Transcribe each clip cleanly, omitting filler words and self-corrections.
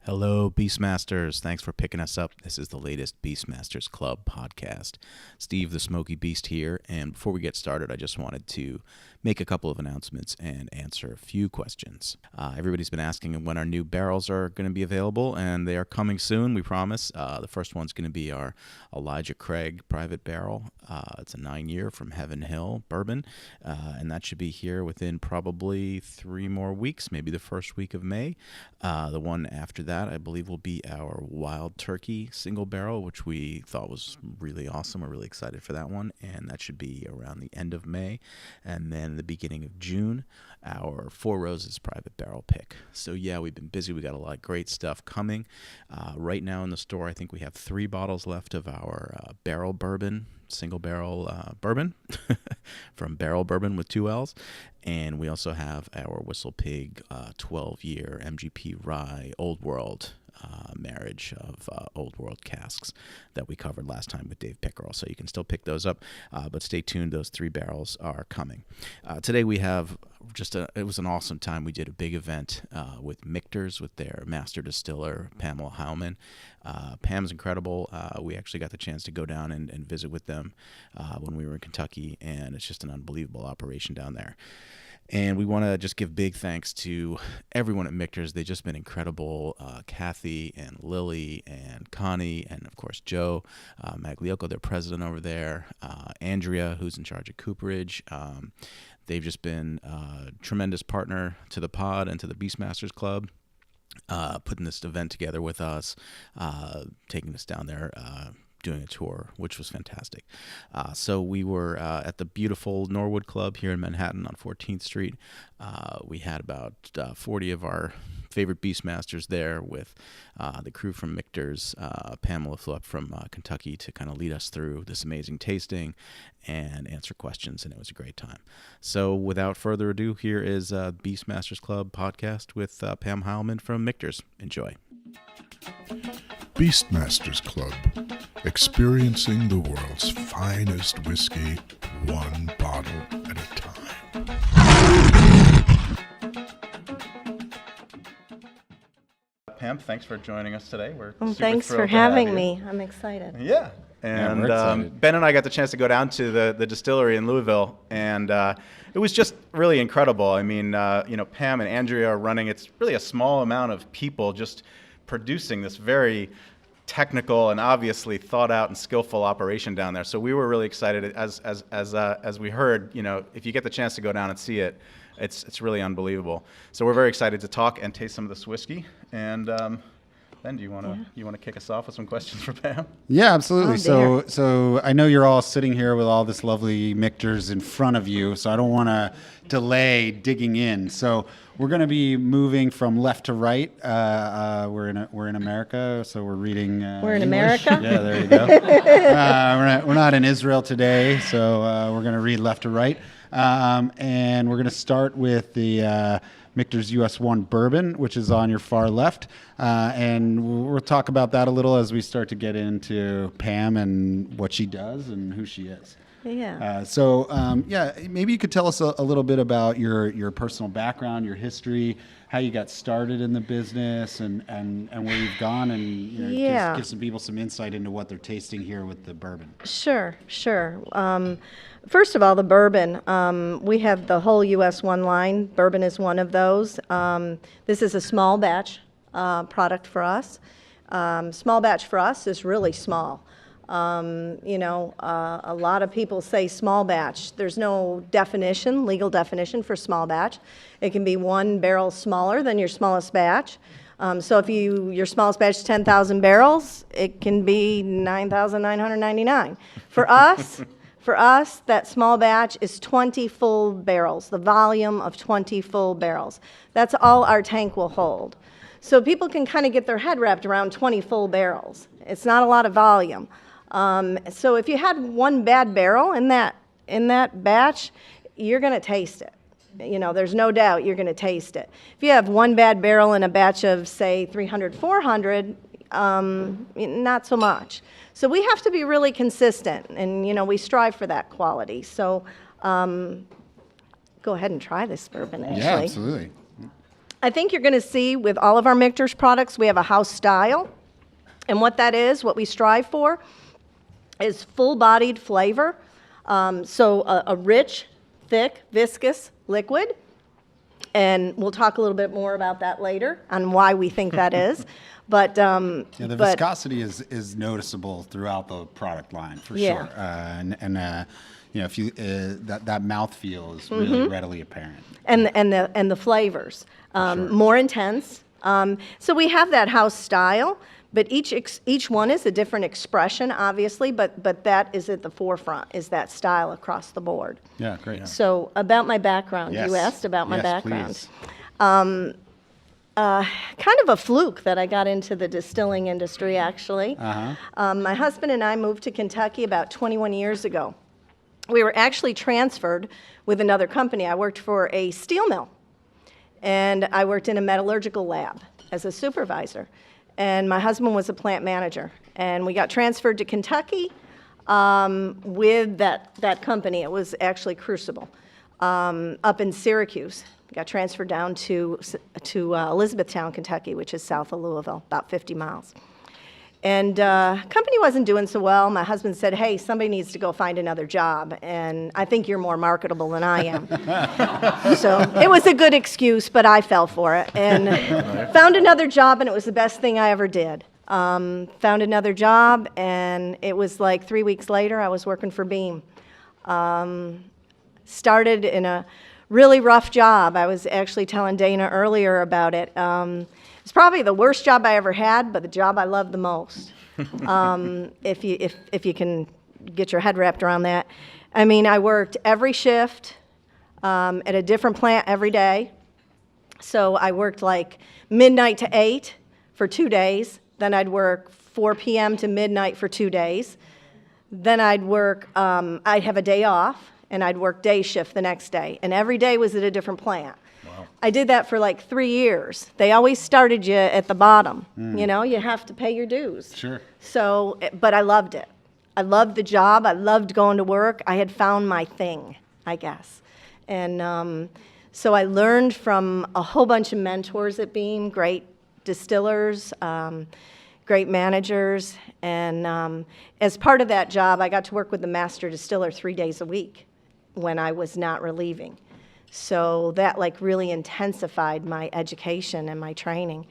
Hello, Beastmasters. Thanks for picking us up. This is the latest Beastmasters Club podcast. Steve the Smoky Beast here, and before we get started, I just wanted to make a couple of announcements and answer a few questions. Everybody's been asking when our new barrels are going to be available, and they are coming soon, we promise. The first one's going to be our Elijah Craig private barrel. It's a 9-year from Heaven Hill bourbon, and that should be here within probably 3 more weeks, maybe the first week of May. The one after that, I believe, will be our Wild Turkey single barrel, which we thought was really awesome. We're really excited for that one, and that should be around the end of May. And then the beginning of June, our Four Roses private barrel pick. So yeah, we've been busy. We got a lot of great stuff coming. Right now in the store, I think we have 3 bottles left of our barrel bourbon, single barrel bourbon from Barrel Bourbon with 2 L's. And we also have our Whistle Pig 12-year MGP Rye Old World marriage of Old World casks that we covered last time with Dave Pickerel. So you can still pick those up, but stay tuned. Those 3 barrels are coming. Today we have it was an awesome time. We did a big event with Michters, with their Master Distiller, Pamela Heilmann. Pam's incredible. We actually got the chance to go down and visit with them when we were in Kentucky, and it's just an unbelievable operation down there. And we want to just give big thanks to everyone at Michter's. They've just been incredible. Kathy and Lily and Connie and, of course, Joe Magliocco, their president over there. Andrea, who's in charge of cooperage. They've just been a tremendous partner to the pod and to the Beastmasters Club, putting this event together with us, taking us down there, doing a tour, which was fantastic. So we were at the beautiful Norwood Club here in Manhattan on 14th Street. We had about 40 of our favorite Beastmasters there with the crew from Michter's. Pamela flew up from Kentucky to kind of lead us through this amazing tasting and answer questions, and it was a great time. So without further ado, here is Beastmasters Club podcast with Pam Heilmann from Michter's. Enjoy. Beastmasters Club, experiencing the world's finest whiskey, one bottle at a time. Pam, thanks for joining us today. We're thanks for having me. I'm excited. Yeah. And Ben and I got the chance to go down to the distillery in Louisville, and it was just really incredible. I mean, Pam and Andrea are running. It's really a small amount of people just producing this very technical and obviously thought out and skillful operation down there. So we were really excited as we heard, if you get the chance to go down and see it, it's really unbelievable. So we're very excited to talk and taste some of this whiskey. And Ben, do you want to kick us off with some questions for Pam? Yeah, absolutely. So I know you're all sitting here with all this lovely Michters in front of you, so I don't want to delay digging in. So we're going to be moving from left to right. We're in America, so we're reading. We're in English. America. Yeah, there you go. We're not in Israel today, so we're going to read left to right, and we're going to start with the Michter's US 1 bourbon, which is on your far left, and we'll talk about that a little as we start to get into Pam and what she does and who she is. Yeah. Maybe you could tell us a little bit about your personal background, your history, how you got started in the business, and where you've gone, and give some people some insight into what they're tasting here with the bourbon. Sure. First of all, the bourbon. We have the whole US 1 line. Bourbon is one of those. This is a small batch product for us. Small batch for us is really small. A lot of people say small batch. There's no legal definition for small batch. It can be 1 barrel smaller than your smallest batch. So if your smallest batch is 10,000 barrels, it can be 9,999. For us, that small batch is 20 full barrels, the volume of 20 full barrels. That's all our tank will hold. So people can kind of get their head wrapped around 20 full barrels. It's not a lot of volume. So if you had 1 bad barrel in that batch, you're going to taste it. There's no doubt you're going to taste it. If you have 1 bad barrel in a batch of, say, 300, 400, not so much. So we have to be really consistent, and, we strive for that quality. So go ahead and try this bourbon, actually. Yeah, absolutely. I think you're going to see with all of our Michter's products, we have a house style. And what that is, what we strive for, is full-bodied flavor. So a rich, thick, viscous liquid. And we'll talk a little bit more about that later on why we think that is. But the viscosity is noticeable throughout the product line for sure. If you that mouthfeel is really readily apparent. And the flavors more intense. So we have that house style, but each one is a different expression, obviously. But that is at the forefront, is that style across the board. Yeah, great. So about my background, Yes. you asked about my background. Please. Kind of a fluke that I got into the distilling industry, actually. My husband and I moved to Kentucky about 21 years ago. We were actually transferred with another company. I worked for a steel mill, and I worked in a metallurgical lab as a supervisor. And my husband was a plant manager. And we got transferred to Kentucky with that company. It was actually Crucible up in Syracuse. Got transferred down to Elizabethtown, Kentucky, which is south of Louisville, about 50 miles. And company wasn't doing so well. My husband said, hey, somebody needs to go find another job, and I think you're more marketable than I am. So it was a good excuse, but I fell for it, and found another job, and it was the best thing I ever did. Found another job, and it was like 3 weeks later, I was working for Beam. Started in a really rough job. I was actually telling Dana earlier about it. It's probably the worst job I ever had, but the job I loved the most. If you can get your head wrapped around that. I mean, I worked every shift at a different plant every day. So I worked like midnight to 8 for 2 days. Then I'd work 4 p.m. to midnight for 2 days. Then I'd have a day off, and I'd work day shift the next day. And every day was at a different plant. Wow. I did that for like 3 years. They always started you at the bottom. You know, you have to pay your dues. Sure. So, but I loved it. I loved the job. I loved going to work. I had found my thing, I guess. And so I learned from a whole bunch of mentors at Beam, great distillers, great managers. And as part of that job, I got to work with the Master Distiller 3 days a week when I was not relieving. So that like really intensified my education and my training.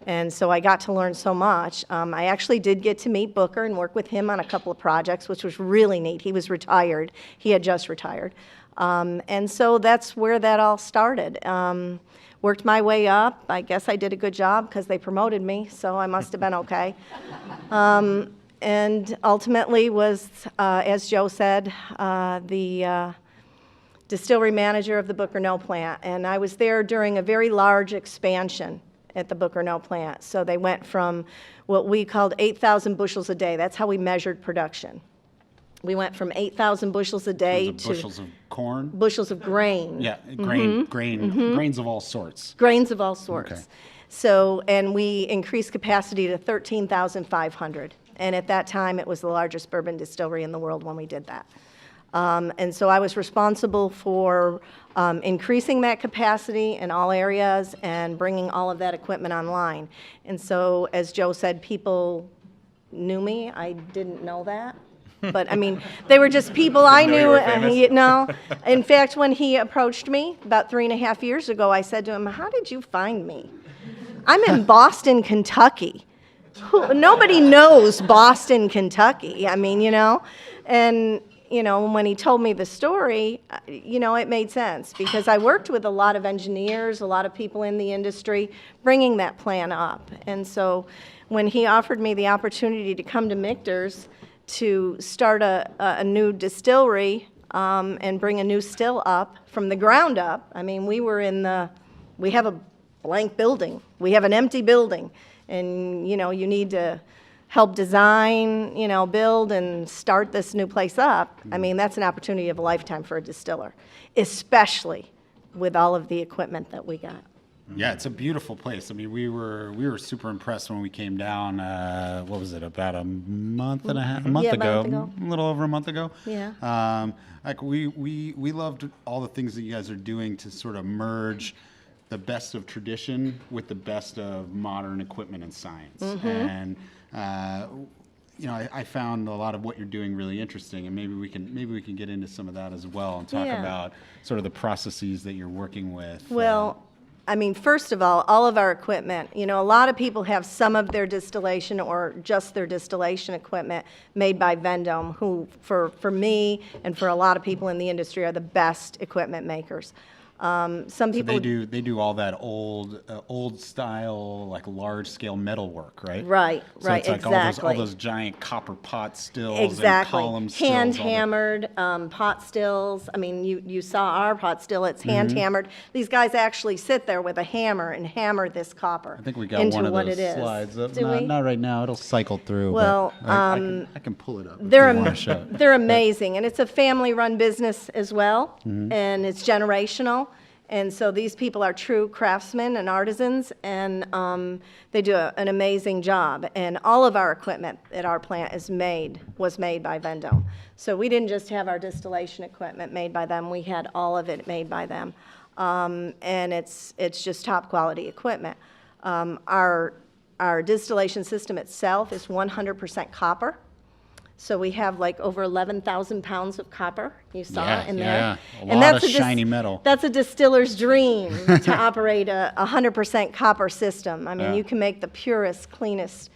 And so I got to learn so much. I actually did get to meet Booker and work with him on a couple of projects, which was really neat. He was retired. He had just retired. And so that's where that all started. Worked my way up. I guess I did a good job because they promoted me, so I must have been okay. And ultimately was, as Joe said, the distillery manager of the Booker Noe plant. And I was there during a very large expansion at the Booker Noe plant. So they went from what we called 8,000 bushels a day. That's how we measured production. We went from 8,000 bushels a day to bushels of corn? Bushels of grain. Yeah, grains of all sorts. Grains of all sorts. Okay. So, and we increased capacity to 13,500. And at that time, it was the largest bourbon distillery in the world when we did that. And so I was responsible for increasing that capacity in all areas and bringing all of that equipment online. And so, as Joe said, people knew me. I didn't know that. But, I mean, they were just people I knew. In fact, when he approached me about 3.5 years ago, I said to him, how did you find me? I'm in Boston, Kentucky. Nobody knows Boston, Kentucky. I mean, and, when he told me the story, it made sense because I worked with a lot of engineers, a lot of people in the industry, bringing that plan up. And so when he offered me the opportunity to come to Michter's to start a new distillery and bring a new still up from the ground up, I mean, we have a blank building. We have an empty building. And, you need to help design, build and start this new place up. I mean, that's an opportunity of a lifetime for a distiller, especially with all of the equipment that we got. Yeah, it's a beautiful place. I mean, we were super impressed when we came down. What was it? About a month and a half, a month ago, a little over a month ago. Yeah. We loved all the things that you guys are doing to sort of merge the best of tradition with the best of modern equipment and science. Mm-hmm. And I found a lot of what you're doing really interesting, and maybe we can get into some of that as well and talk about sort of the processes that you're working with. Well, I mean, first of all of our equipment, a lot of people have some of their distillation or just their distillation equipment made by Vendome, who, for me and for a lot of people in the industry, are the best equipment makers. Some people they do all that old style, like large scale metal work, right? Right, So right, it's like exactly. all those giant copper pot stills Exactly. and column stills. Hand hammered pot stills. I mean, you saw our pot still. It's hand hammered. These guys actually sit there with a hammer and hammer this copper. I think we got into one of what those it is. slides up. Do we? Not right now. It'll cycle through. Well, but I can pull it up. if They're you wanna show it. they're amazing, and it's a family-run business as well, and it's generational. And so these people are true craftsmen and artisans, and they do an amazing job. And all of our equipment at our plant was made by Vendome. So we didn't just have our distillation equipment made by them; we had all of it made by them. And it's just top quality equipment. Our distillation system itself is 100% copper. So we have like over 11,000 pounds of copper. You saw it in there. Yeah, a And lot that's of shiny metal. That's a distiller's dream to operate a 100% copper system. I mean, Yeah. you can make the purest, cleanest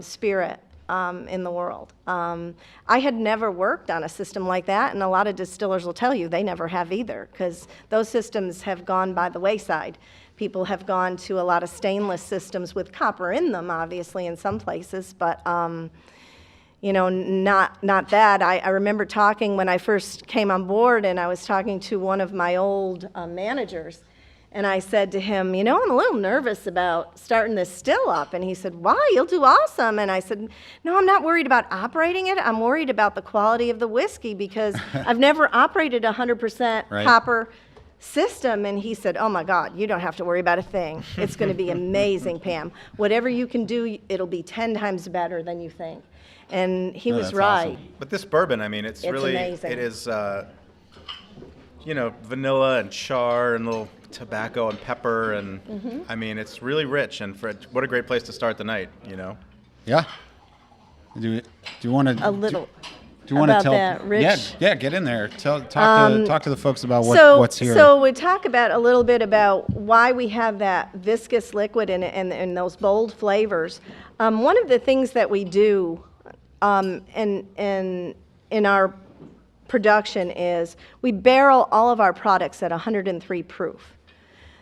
spirit in the world. I had never worked on a system like that, and a lot of distillers will tell you they never have either, because those systems have gone by the wayside. People have gone to a lot of stainless systems with copper in them, obviously, in some places, but not that. I remember talking when I first came on board, and I was talking to one of my old managers, and I said to him, I'm a little nervous about starting this still up. And he said, why? You'll do awesome. And I said, no, I'm not worried about operating it. I'm worried about the quality of the whiskey, because I've never operated a 100% Right. copper system. And he said, oh my God, you don't have to worry about a thing. It's going to be amazing, Pam. Whatever you can do, it'll be 10 times better than you think. And he was that's right. awesome. But this bourbon, I mean, it's really, amazing. it is, vanilla and char and little tobacco and pepper, and I mean, it's really rich. And what a great place to start the night, Yeah. Do you want to A little. Do you want to about tell? that, Rich? Yeah, get in there. Talk to the folks about what's here. So we talk about a little bit about why we have that viscous liquid and those bold flavors. One of the things that we do in our production is we barrel all of our products at 103 proof.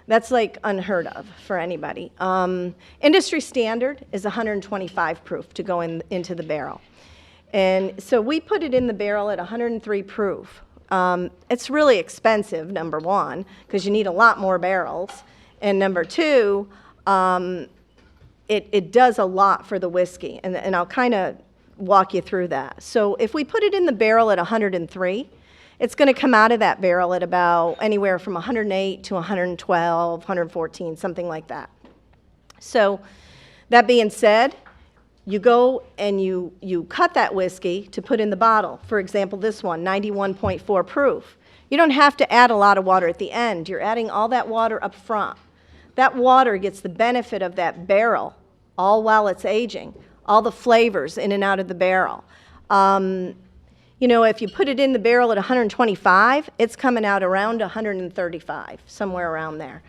That's like unheard of for anybody. Industry standard is 125 proof to go into the barrel. And so we put it in the barrel at 103 proof. It's really expensive, number one, because you need a lot more barrels. And number two, it does a lot for the whiskey. And I'll kind of walk you through that. So if we put it in the barrel at 103, it's going to come out of that barrel at about anywhere from 108 to 112, 114, something like that. So that being said, you go and you cut that whiskey to put in the bottle. For example, this one, 91.4 proof. You don't have to add a lot of water at the end. You're adding all that water up front. That water gets the benefit of that barrel all while it's aging, all the flavors in and out of the barrel. If you put it in the barrel at 125, it's coming out around 135, somewhere around there.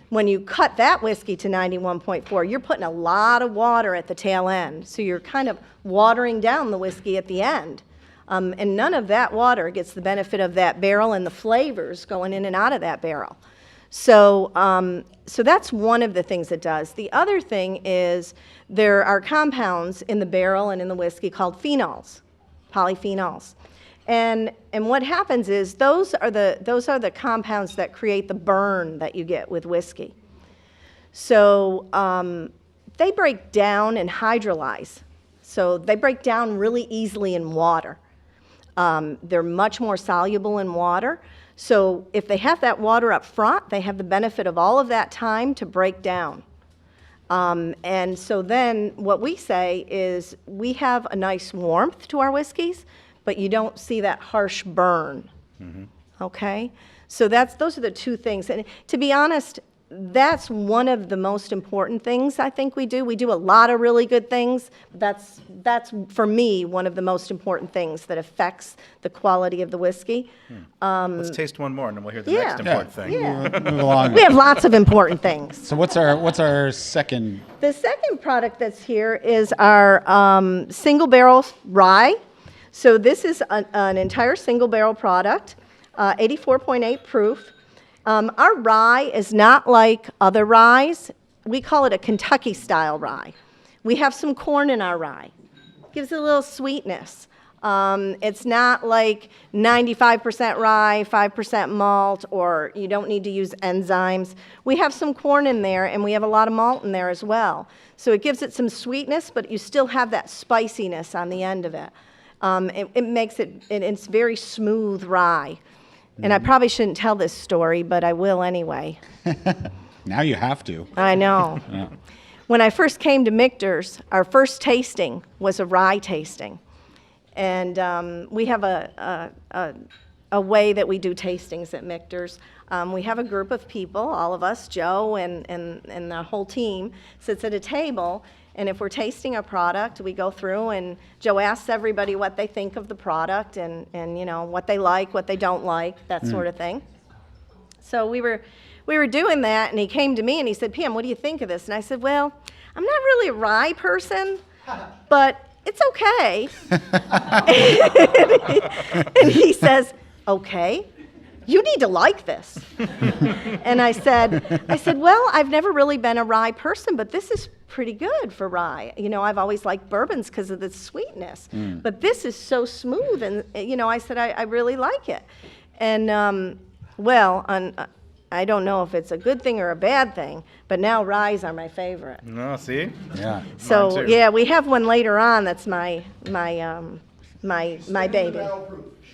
When you cut that whiskey to 91.4, you're putting a lot of water at the tail end. So you're kind of watering down the whiskey at the end. And none of that water gets the benefit of that barrel and the flavors going in and out of that barrel. So that's one of the things it does. The other thing is there are compounds in the barrel and in the whiskey called phenols, polyphenols. And what happens is those are the compounds that create the burn that you get with whiskey. So they break down and hydrolyze. So they break down really easily in water. They're much more soluble in water. So if they have that water up front, they have the benefit of all of that time to break down. And so then what we say is we have a nice warmth to our whiskeys, but you don't see that harsh burn. Okay? So those are the two things. And to be honest, that's one of the most important things I think we do. We do a lot of really good things. That's for me, one of the most important things that affects the quality of the whiskey. Let's taste one more, and then we'll hear the next important thing. Yeah. Move along. We have lots of important things. So what's our second? The second product that's here is our single barrel rye. So this is an entire single barrel product, 84.8 proof. Our rye is not like other ryes. We call it a Kentucky style rye. We have some corn in our rye. Gives it a little sweetness. It's not like 95% rye, 5% malt, or you don't need to use enzymes. We have some corn in there, and we have a lot of malt in there as well. So it gives it some sweetness, but you still have that spiciness on the end of it. It makes it's very smooth rye. And I probably shouldn't tell this story, but I will anyway. Now you have to. I know. Yeah. When I first came to Michter's, our first tasting was a rye tasting. And we have a way that we do tastings at Michter's. We have a group of people, all of us, Joe and the whole team, sits at a table. And if we're tasting a product, we go through and Joe asks everybody what they think of the product and you know, what they like, what they don't like, that sort of thing. So we were doing that, and he came to me and he said, Pam, what do you think of this? And I said, well, I'm not really a rye person, but it's okay. And he says, okay, you need to like this. And I said, well, I've never really been a rye person, but this is pretty good for rye. You know, I've always liked bourbons because of the sweetness, but this is so smooth, and you know, I said, I really like it. And I don't know if it's a good thing or a bad thing, but now ryes are my favorite. No, see? Yeah. So yeah, we have one later on that's my baby.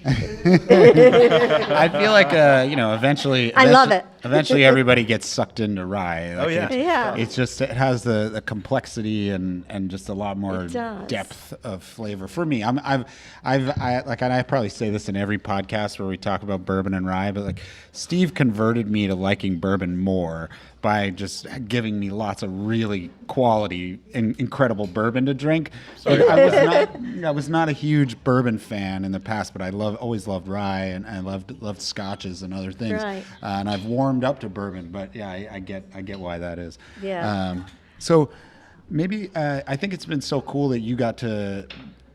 I feel like eventually I love it. Eventually everybody gets sucked into rye. Oh, yeah. Yeah. It's just, it has the complexity and just a lot more It does. depth of flavor for me. I probably say this in every podcast where we talk about bourbon and rye, but like Steve converted me to liking bourbon more by just giving me lots of really quality and incredible bourbon to drink. Like, I was not a huge bourbon fan in the past, but I always loved rye, and I loved scotches and other things. Right. And I've warmed up to bourbon, but yeah, I get why that is. Yeah. So maybe I think it's been so cool that you got to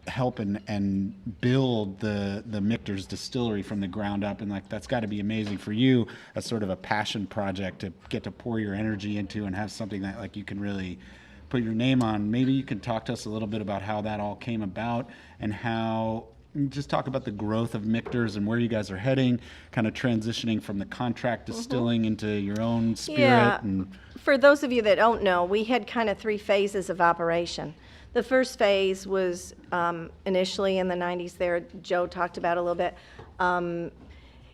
help and build the Michter's distillery from the ground up, and like that's got to be amazing for you as sort of a passion project to get to pour your energy into and have something that like you can really put your name on. Maybe you can talk to us a little bit about how that all came about and how just talk about the growth of Michter's and where you guys are heading, kind of transitioning from the contract distilling into your own spirit. Yeah. And For those of you that don't know, we had kind of 3 phases of operation. The first phase was initially in the 90s there, Joe talked about a little bit.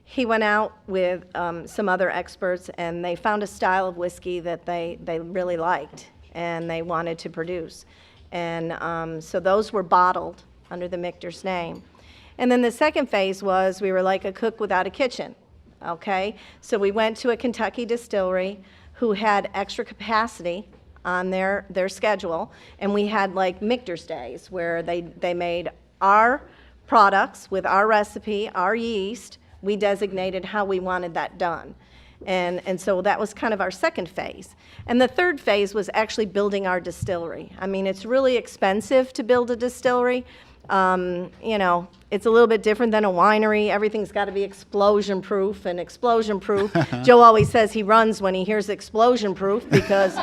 He went out with some other experts, and they found a style of whiskey that they really liked and they wanted to produce. And so those were bottled under the Michter's name. And then the second phase was we were like a cook without a kitchen, okay? So we went to a Kentucky distillery who had extra capacity on their schedule, and we had like Michter's days where they made our products with our recipe, our yeast. We designated how we wanted that done. And so that was kind of our second phase. And the third phase was actually building our distillery. I mean, it's really expensive to build a distillery. You know, it's a little bit different than a winery. Everything's got to be explosion proof and explosion proof. Joe always says he runs when he hears explosion proof because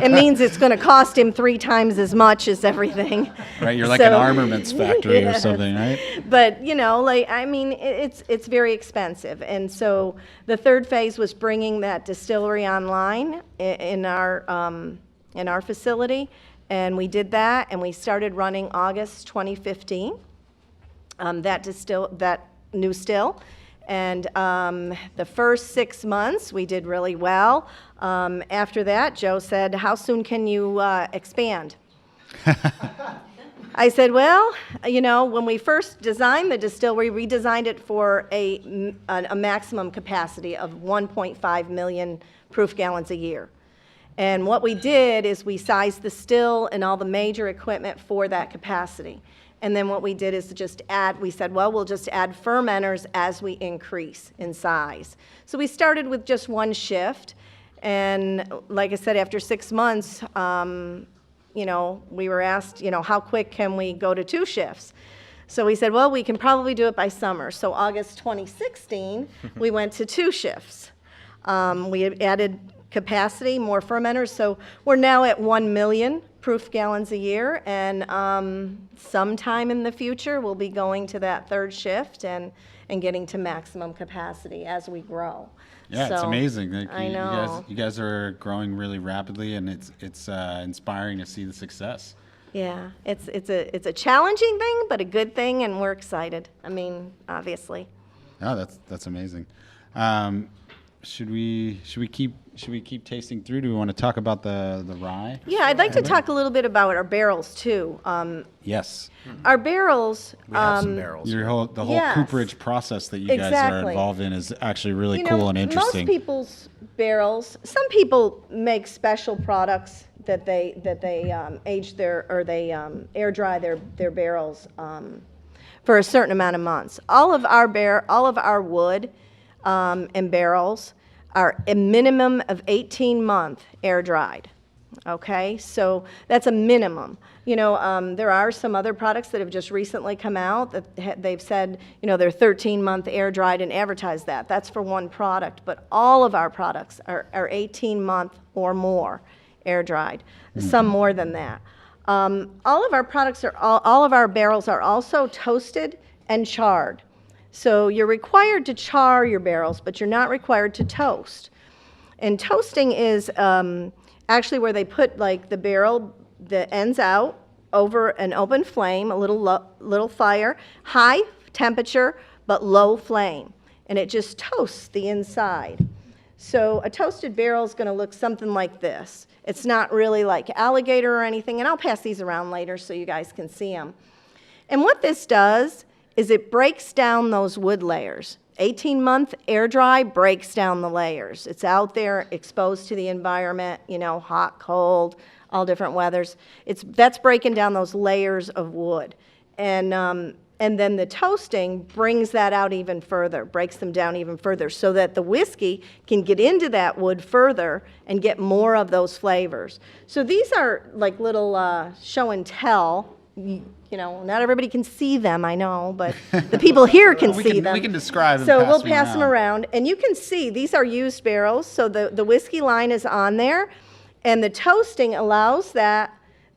it means it's going to cost him 3 times as much as everything. right, you're like an armaments factory or something, right? But, you know, like, I mean, it's very expensive. And so the third phase was bringing that distillery online in our facility. And we did that, and we started running August 2015, that new still. And the first 6 months, we did really well. After that, Joe said, how soon can you expand? I said, well, you know, when we first designed the distillery, we designed it for a maximum capacity of 1.5 million proof gallons a year. And what we did is we sized the still and all the major equipment for that capacity. And then what we did is just add, we said, well, we'll just add fermenters as we increase in size. So we started with just one shift. And like I said, after 6 months, you know, we were asked, you know, how quick can we go to 2 shifts? So we said, well, we can probably do it by summer. So August 2016, we went to 2 shifts. We added capacity, more fermenters. So we're now at 1 million proof gallons a year. And sometime in the future, we'll be going to that 3rd shift and getting to maximum capacity as we grow. Yeah, so, it's amazing. Like, I know. You guys are growing really rapidly, and it's inspiring to see the success. Yeah, it's a challenging thing, but a good thing, and we're excited. I mean, obviously. Oh, that's amazing. Should we keep tasting through? Do we want to talk about the rye? Yeah, I'd like to talk a little bit about our barrels too. Yes. Our barrels. We have some barrels. The whole Yes. cooperage process that you guys are Exactly. involved in is actually really You cool know, and interesting. Most people's barrels. Some people make special products that they age their or they air dry their barrels for a certain amount of months. All of our wood and barrels are a minimum of 18-month air dried. Okay, so that's a minimum. You know, there are some other products that have just recently come out that they've said, you know, they're 13-month air dried and advertise that. That's for one product, but all of our products are 18-month or more air dried. Some more than that. All of our products all of our barrels are also toasted and charred. So you're required to char your barrels, but you're not required to toast. And toasting is actually where they put like the barrel, the ends out over an open flame, a little fire, high temperature but low flame, and it just toasts the inside. So a toasted barrel is going to look something like this. It's not really like alligator or anything, and I'll pass these around later so you guys can see them. And what this does is it breaks down those wood layers. 18-month air dry breaks down the layers. It's out there exposed to the environment, you know, hot, cold, all different weathers. That's breaking down those layers of wood. And then the toasting brings that out even further, breaks them down even further so that the whiskey can get into that wood further and get more of those flavors. So these are like little show and tell. You know, not everybody can see them, I know, but the people here can see them. We can describe them. So we'll pass them around. And you can see these are used barrels, so the whiskey line is on there, and the toasting allows that.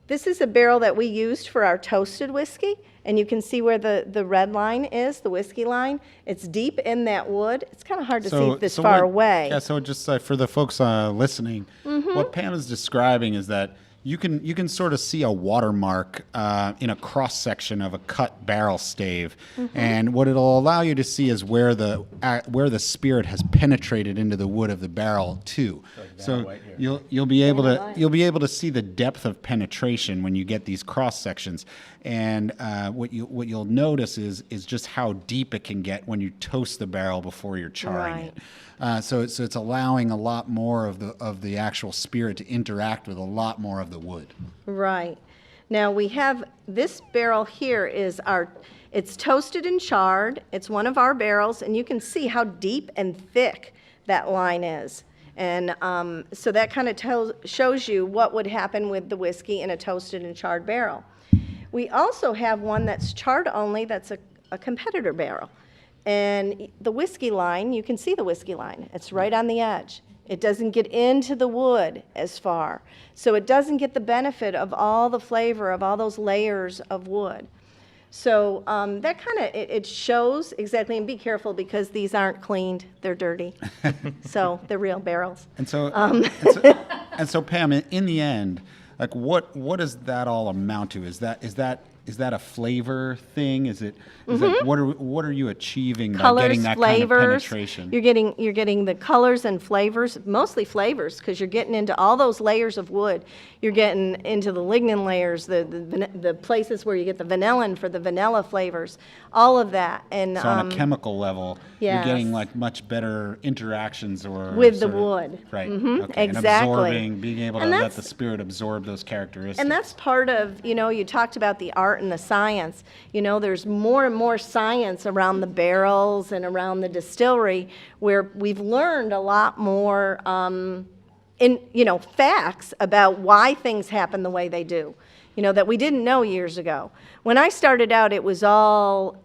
This is a barrel that we used for our toasted whiskey, and you can see where the red line is, the whiskey line. It's deep in that wood. It's kind of hard to see this far away. Yeah, so just for the folks listening, what Pam is describing is that you can sort of see a watermark in a cross section of a cut barrel stave, and what it'll allow you to see is where the spirit has penetrated into the wood of the barrel too. So you'll be able to see the depth of penetration when you get these cross sections, and what you'll notice is just how deep it can get when you toast the barrel before you're charring it. So it's allowing a lot more of the actual spirit to interact with a lot more of the wood. Right. Now we have this barrel here it's toasted and charred. It's one of our barrels, and you can see how deep and thick that line is. And so that kind of shows you what would happen with the whiskey in a toasted and charred barrel. We also have one that's charred only, that's a competitor barrel. And the whiskey line, you can see the whiskey line. It's right on the edge. It doesn't get into the wood as far. So it doesn't get the benefit of all the flavor of all those layers of wood. So that kind of, it shows exactly, and be careful because these aren't cleaned, they're dirty. So they're real barrels. And so, and so Pam, in the end, like what does that all amount to? Is that is that a flavor thing? Is it like what are you achieving Colors, by getting that flavors. kind of penetration? You're getting the colors and flavors, mostly flavors, because you're getting into all those layers of wood. You're getting into the lignin layers, the places where you get the vanillin for the vanilla flavors, all of that. And So on a chemical level, you're yes. getting like much better interactions or with the sort of- wood. right? Mhm, Okay. exactly. And absorbing, being able to And let that's- the spirit absorb those characteristics. And that's part of, you talked about the art and the science. There's more and more science around the barrels and around the distillery, where we've learned a lot more facts about why things happen the way they do, that we didn't know years ago. When I started out, it was all,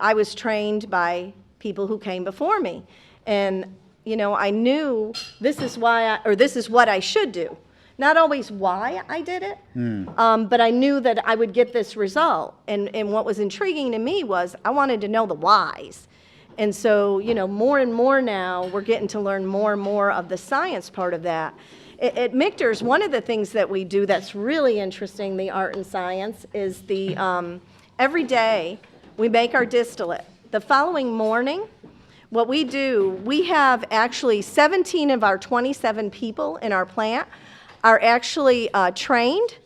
I was trained by people who came before me. And, I knew this is this is what I should do. Not always why I did it, but I knew that I would get this result. And what was intriguing to me was I wanted to know the whys. And so, more and more now, we're getting to learn more and more of the science part of that. At Michter's, one of the things that we do that's really interesting, the art and science, is every day we make our distillate. The following morning, what we do, we have actually 17 of our 27 people in our plant are actually trained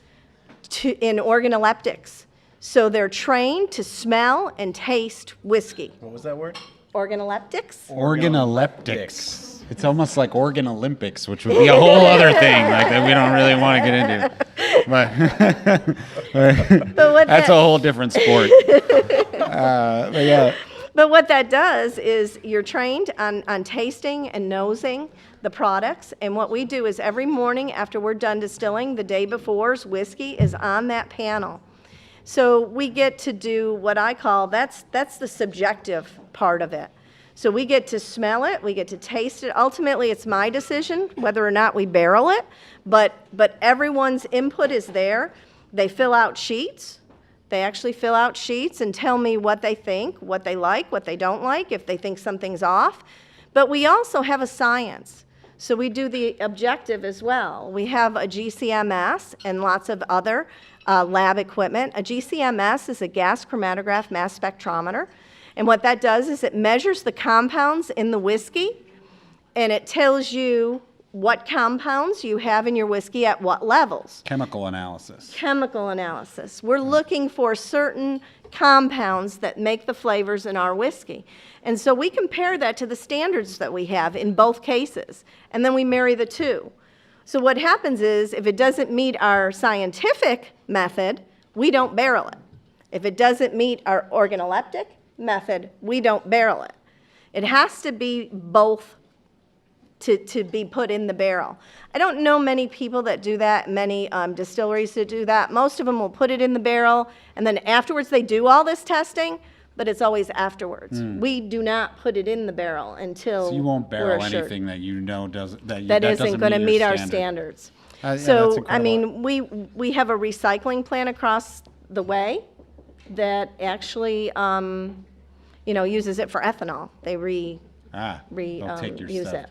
in organoleptics. So they're trained to smell and taste whiskey. What was that word? Organoleptics? Organoleptics. It's almost like Organ Olympics, which would be a whole other thing like that we don't really want to get into. But that's a whole different sport. But yeah. But what that does is you're trained on tasting and nosing the products. And what we do is every morning after we're done distilling, the day before's whiskey is on that panel. So we get to do what I call, that's the subjective part of it. So we get to smell it, we get to taste it. Ultimately, it's my decision whether or not we barrel it, but everyone's input is there. They fill out sheets. They actually fill out sheets and tell me what they think, what they like, what they don't like, if they think something's off. But we also have a science. So we do the objective as well. We have a GCMS and lots of other lab equipment. A GCMS is a gas chromatograph mass spectrometer. And what that does is it measures the compounds in the whiskey, and it tells you what compounds you have in your whiskey at what levels. Chemical analysis. Chemical analysis. We're looking for certain compounds that make the flavors in our whiskey. And so we compare that to the standards that we have in both cases, and then we marry the two. So what happens is if it doesn't meet our scientific method, we don't barrel it. If it doesn't meet our organoleptic method, we don't barrel it. It has to be both to be put in the barrel. I don't know many people that do that, many distilleries that do that. Most of them will put it in the barrel, and then afterwards they do all this testing, but it's always afterwards. We do not put it in the barrel until So you won't barrel we're assured anything that you know doesn't that isn't going to meet our standards. Yeah, that's So, I incredible. mean, we have a recycling plant across the way that actually, uses it for ethanol. They they'll take your use stuff. it.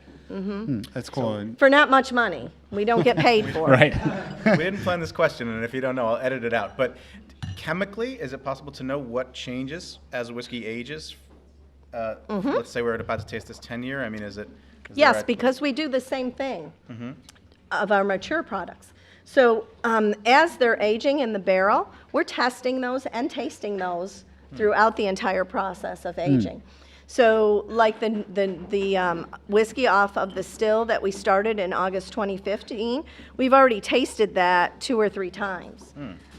That's cool. For not much money. We don't get paid for it. Right. We didn't plan this question, and if you don't know, I'll edit it out. But chemically, is it possible to know what changes as whiskey ages? Let's say we're about to taste this 10-year. I mean, is Yes, there because we do the same thing of our mature products. So as they're aging in the barrel, we're testing those and tasting those throughout the entire process of aging. So like the whiskey off of the still that we started in August 2015, we've already tasted that 2 or 3 times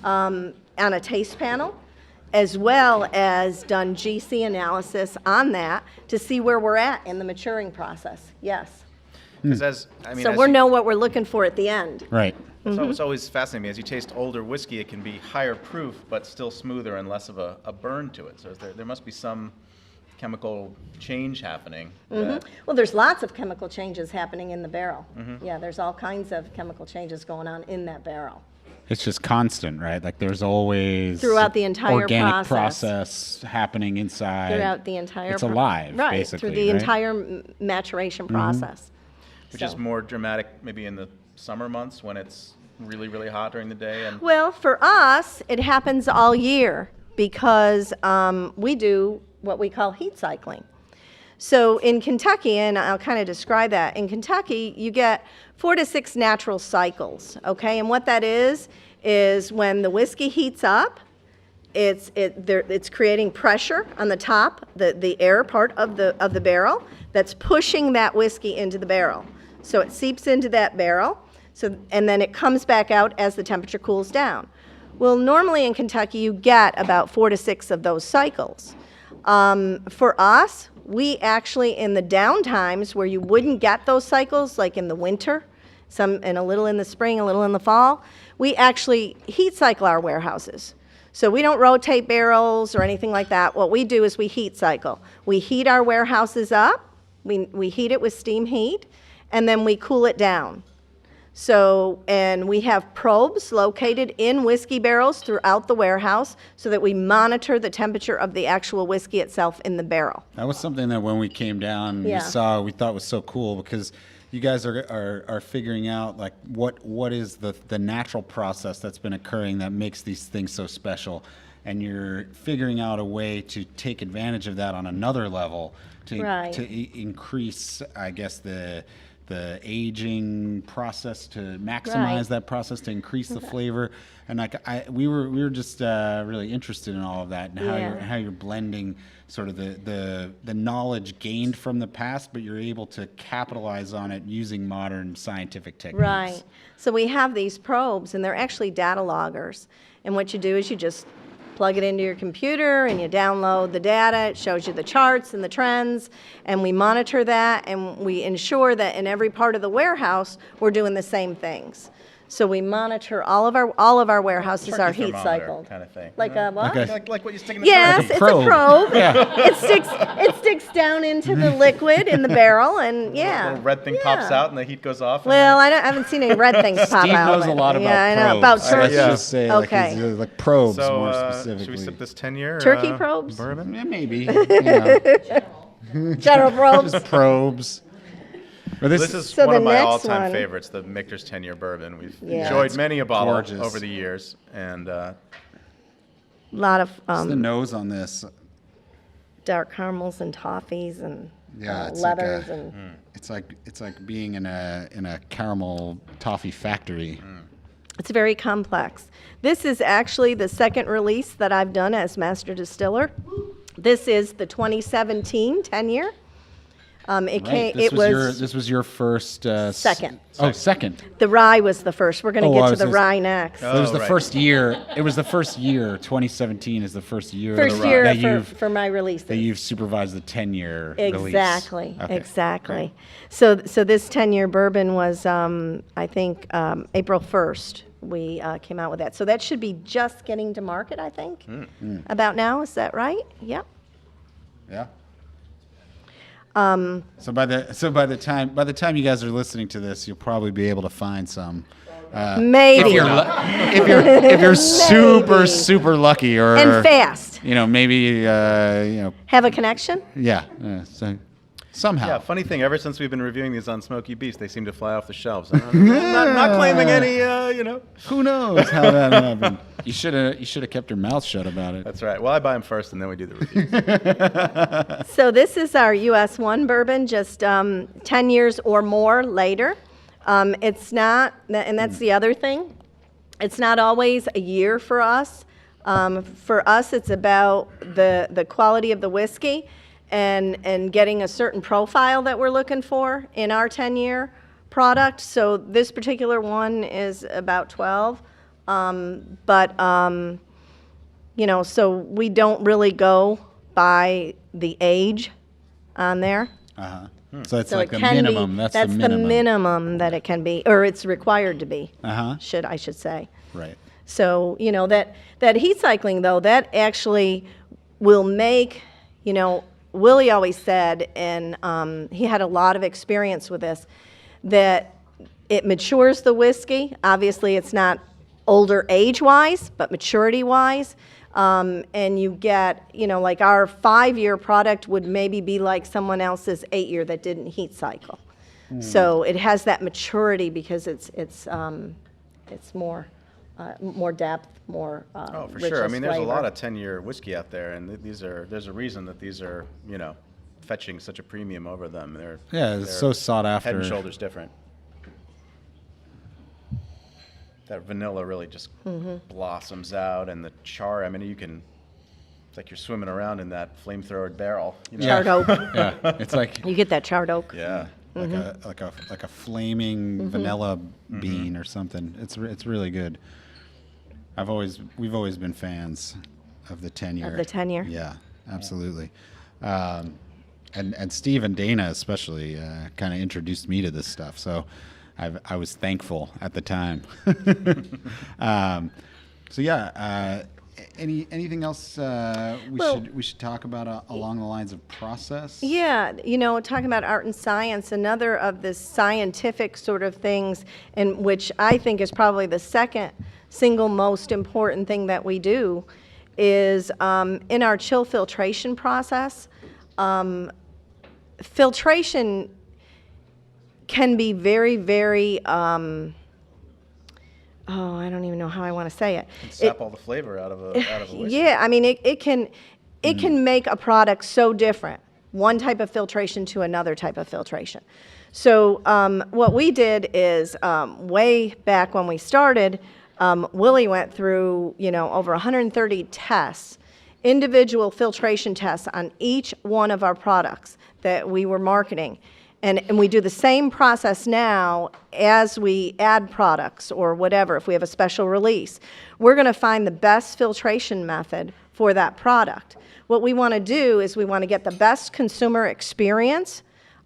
on a taste panel, as well as done GC analysis on that to see where we're at in the maturing process. Yes. Because So we know what we're looking for at the end. Right. It's always fascinating me. As you taste older whiskey, it can be higher proof, but still smoother and less of a burn to it. So there must be some chemical change happening. Well, there's lots of chemical changes happening in the barrel. Yeah, there's all kinds of chemical changes going on in that barrel. It's just constant, right? Like there's always Throughout the entire organic process. happening inside. Throughout the entire It's alive, right, basically, through the right? entire maturation process. Which is more dramatic maybe in the summer months when it's really, really hot during the day? And Well, for us, it happens all year because we do what we call heat cycling. So in Kentucky, and I'll kind of describe that, in Kentucky, you get 4 to 6 natural cycles, okay? And what that is when the whiskey heats up, it's creating pressure on the top, the air part of the barrel, that's pushing that whiskey into the barrel. So it seeps into that barrel, and then it comes back out as the temperature cools down. Well, normally in Kentucky, you get about 4 to 6 of those cycles. For us, we actually, in the down times where you wouldn't get those cycles, like in the winter, and a little in the spring, a little in the fall, we actually heat cycle our warehouses. So we don't rotate barrels or anything like that. What we do is we heat cycle. We heat our warehouses up, we heat it with steam heat, and then we cool it down. So, and we have probes located in whiskey barrels throughout the warehouse so that we monitor the temperature of the actual whiskey itself in the barrel. That was something that when we came down, Yeah. we thought was so cool because you guys are figuring out like what is the natural process that's been occurring that makes these things so special, and you're figuring out a way to take advantage of that on another level to Right. increase, I guess, the aging process, to maximize Right. that process, to increase the flavor. And like we were just really interested in all of that and Yeah. how you're blending sort of the knowledge gained from the past, but you're able to capitalize on it using modern scientific techniques. Right. So we have these probes, and they're actually data loggers. And what you do is you just plug it into your computer and you download the data. It shows you the charts and the trends, and we monitor that, and we ensure that in every part of the warehouse we're doing the same things. So we monitor all of our warehouses are turkey heat thermometer cycled. kind of thing. Like a what? Okay. Like what you stick in the Yes, Like a it's probe. a probe. Yeah. It sticks down into the liquid in the barrel, and yeah. little red thing yeah. pops out and the heat goes off. and Well, I haven't seen any red things pop Steve out. knows a but- lot about yeah, I know probes. about So turkey. let's just say Okay. like probes so more should specifically. we sip this 10-year Turkey probes? bourbon? Yeah, maybe. You know, General probes. just probes. But This is So one the of my next all-time one- favorites, the Michter's 10-year bourbon. We've Yeah. enjoyed It's many a bottle gorgeous. over the years, and lot of the nose on this. dark caramels and toffees and Yeah, it's like leathers a- and It's like being in a caramel toffee factory. it's very complex. This is actually the second release that I've done as Master Distiller. This is the 2017 10-year. Right. This was your first Second. Second. The rye was the first. We're going to Oh, I get to was the gonna- rye next. It was the right. first year. It was the first year. 2017 is the first year. First of the, year that you've for my release. that you've supervised the 10-year release. Exactly, Okay. exactly. So this 10-year bourbon was, I think, April 1st. We came out with that. So that should be just getting to market, I think, about now. Is that right? Yep. Yeah. So by the time you guys are listening to this, you'll probably be able to find some. Maybe. If you're super lucky, or And fast. maybe Have a connection? so somehow. yeah, funny thing, ever since we've been reviewing these on Smoky Beast, they seem to fly off the shelves. I'm not claiming any, Who knows how that happened? You should have kept your mouth shut about it. That's right. Well, I buy them first, and then we do the reviews. So this is our US 1 bourbon, just 10 years or more later. It's not, and that's the other thing, it's not always a year for us. For us, it's about the quality of the whiskey and getting a certain profile that we're looking for in our 10-year product. So this particular one is about 12. So we don't really go by the age on there. Uh-huh. So it's So like it the can minimum. be, That's the minimum. minimum that it can be, or it's required to be, Uh-huh. I should say. Right. So, that heat cycling, though, that actually will make, Willie always said, and he had a lot of experience with this, that it matures the whiskey. Obviously, it's not older age-wise, but maturity-wise. And you get, like our 5-year product would maybe be like someone else's 8-year that didn't heat cycle. So it has that maturity because it's it's more depth, more Oh, for richness, sure. I mean, there's a flavor. lot of 10-year whiskey out there, and there's a reason that these are, fetching such a premium over them. Yeah, it's so sought after. Head and shoulders different. That vanilla really just blossoms out, and the char. I mean, it's like you're swimming around in that flamethrower barrel. Charred oak. Yeah, it's like You get that charred oak. Yeah. like a flaming vanilla bean or something. It's really good. We've always been fans of the 10-year. Of the 10-year? Yeah, absolutely. And Steve and Dana especially kind of introduced me to this stuff, so I was thankful at the time. So yeah, anything else we should talk about along the lines of process? Yeah, talking about art and science, another of the scientific sort of things, and which I think is probably the second single most important thing that we do, is in our chill filtration process. Filtration can be very, very, I don't even know how I want to say it. Sap all the flavor out of a whiskey. Yeah, I mean, it can make a product so different, one type of filtration to another type of filtration. So what we did is way back when we started, Willie went through, over 130 tests, individual filtration tests on each one of our products that we were marketing. And we do the same process now as we add products or whatever. If we have a special release, we're going to find the best filtration method for that product. What we want to do is we want to get the best consumer experience,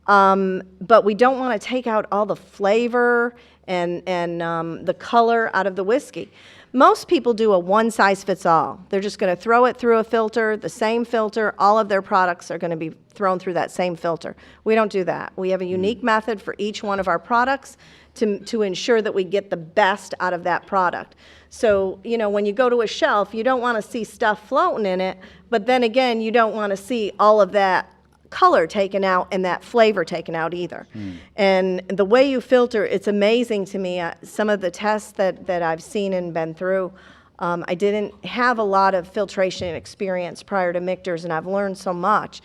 but we don't want to take out all the flavor and the color out of the whiskey. Most people do a one-size-fits-all. They're just going to throw it through a filter, the same filter. All of their products are going to be thrown through that same filter. We don't do that. We have a unique method for each one of our products to ensure that we get the best out of that product. So, when you go to a shelf, you don't want to see stuff floating in it, but then again, you don't want to see all of that color taken out and that flavor taken out either. And the way you filter, it's amazing to me. Some of the tests that I've seen and been through, I didn't have a lot of filtration experience prior to Michter's, and I've learned so much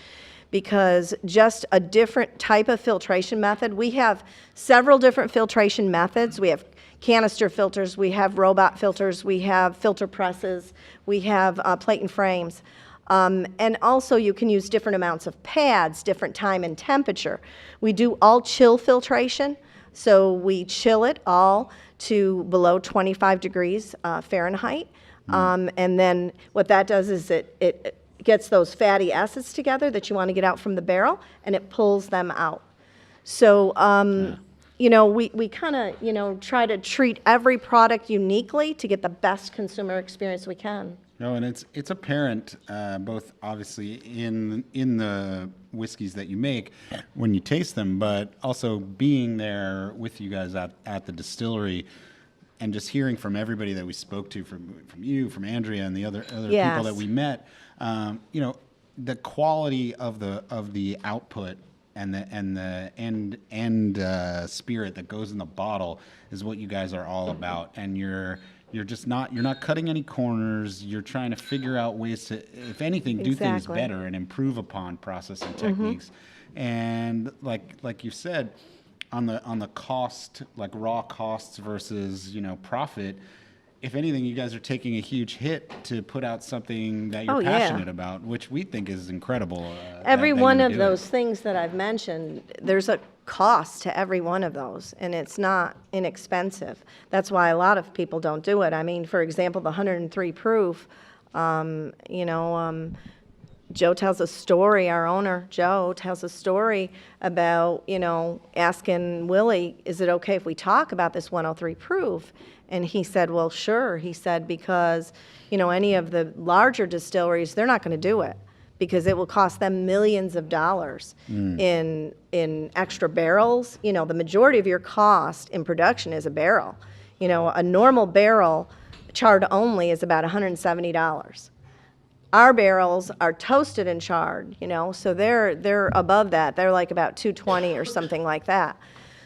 because just a different type of filtration method. We have several different filtration methods. We have canister filters, we have robot filters, we have filter presses, we have plate and frames. And also you can use different amounts of pads, different time and temperature. We do all chill filtration, so we chill it all to below 25 degrees Fahrenheit. And then what that does is it gets those fatty acids together that you want to get out from the barrel, and it pulls them out. So, we kind of, try to treat every product uniquely to get the best consumer experience we can. No, and it's apparent, both obviously in the whiskeys that you make when you taste them, but also being there with you guys at the distillery, and just hearing from everybody that we spoke to, from you, from Andrea, and the other Yes. people that we met. The quality of the output and the end spirit that goes in the bottle is what you guys are all about, and you're not cutting any corners. You're trying to figure out ways to, if anything, do things Exactly. better and improve upon processing techniques. And like you said, on the cost, like raw costs versus profit. If anything, you guys are taking a huge hit to put out something that you're Oh, yeah. passionate about, which we think is incredible. Every that one you of do those it. things that I've mentioned, there's a cost to every one of those, and it's not inexpensive. That's why a lot of people don't do it. I mean, for example, the 103 proof, Joe tells a story, our owner, Joe, tells a story about, asking Willie, is it okay if we talk about this 103 proof? And he said, well, sure. He said, because, any of the larger distilleries, they're not going to do it because it will cost them millions of dollars in extra barrels. The majority of your cost in production is a barrel. A normal barrel, charred only, is about $170. Our barrels are toasted and charred, so they're above that. They're like about $220 or something like that.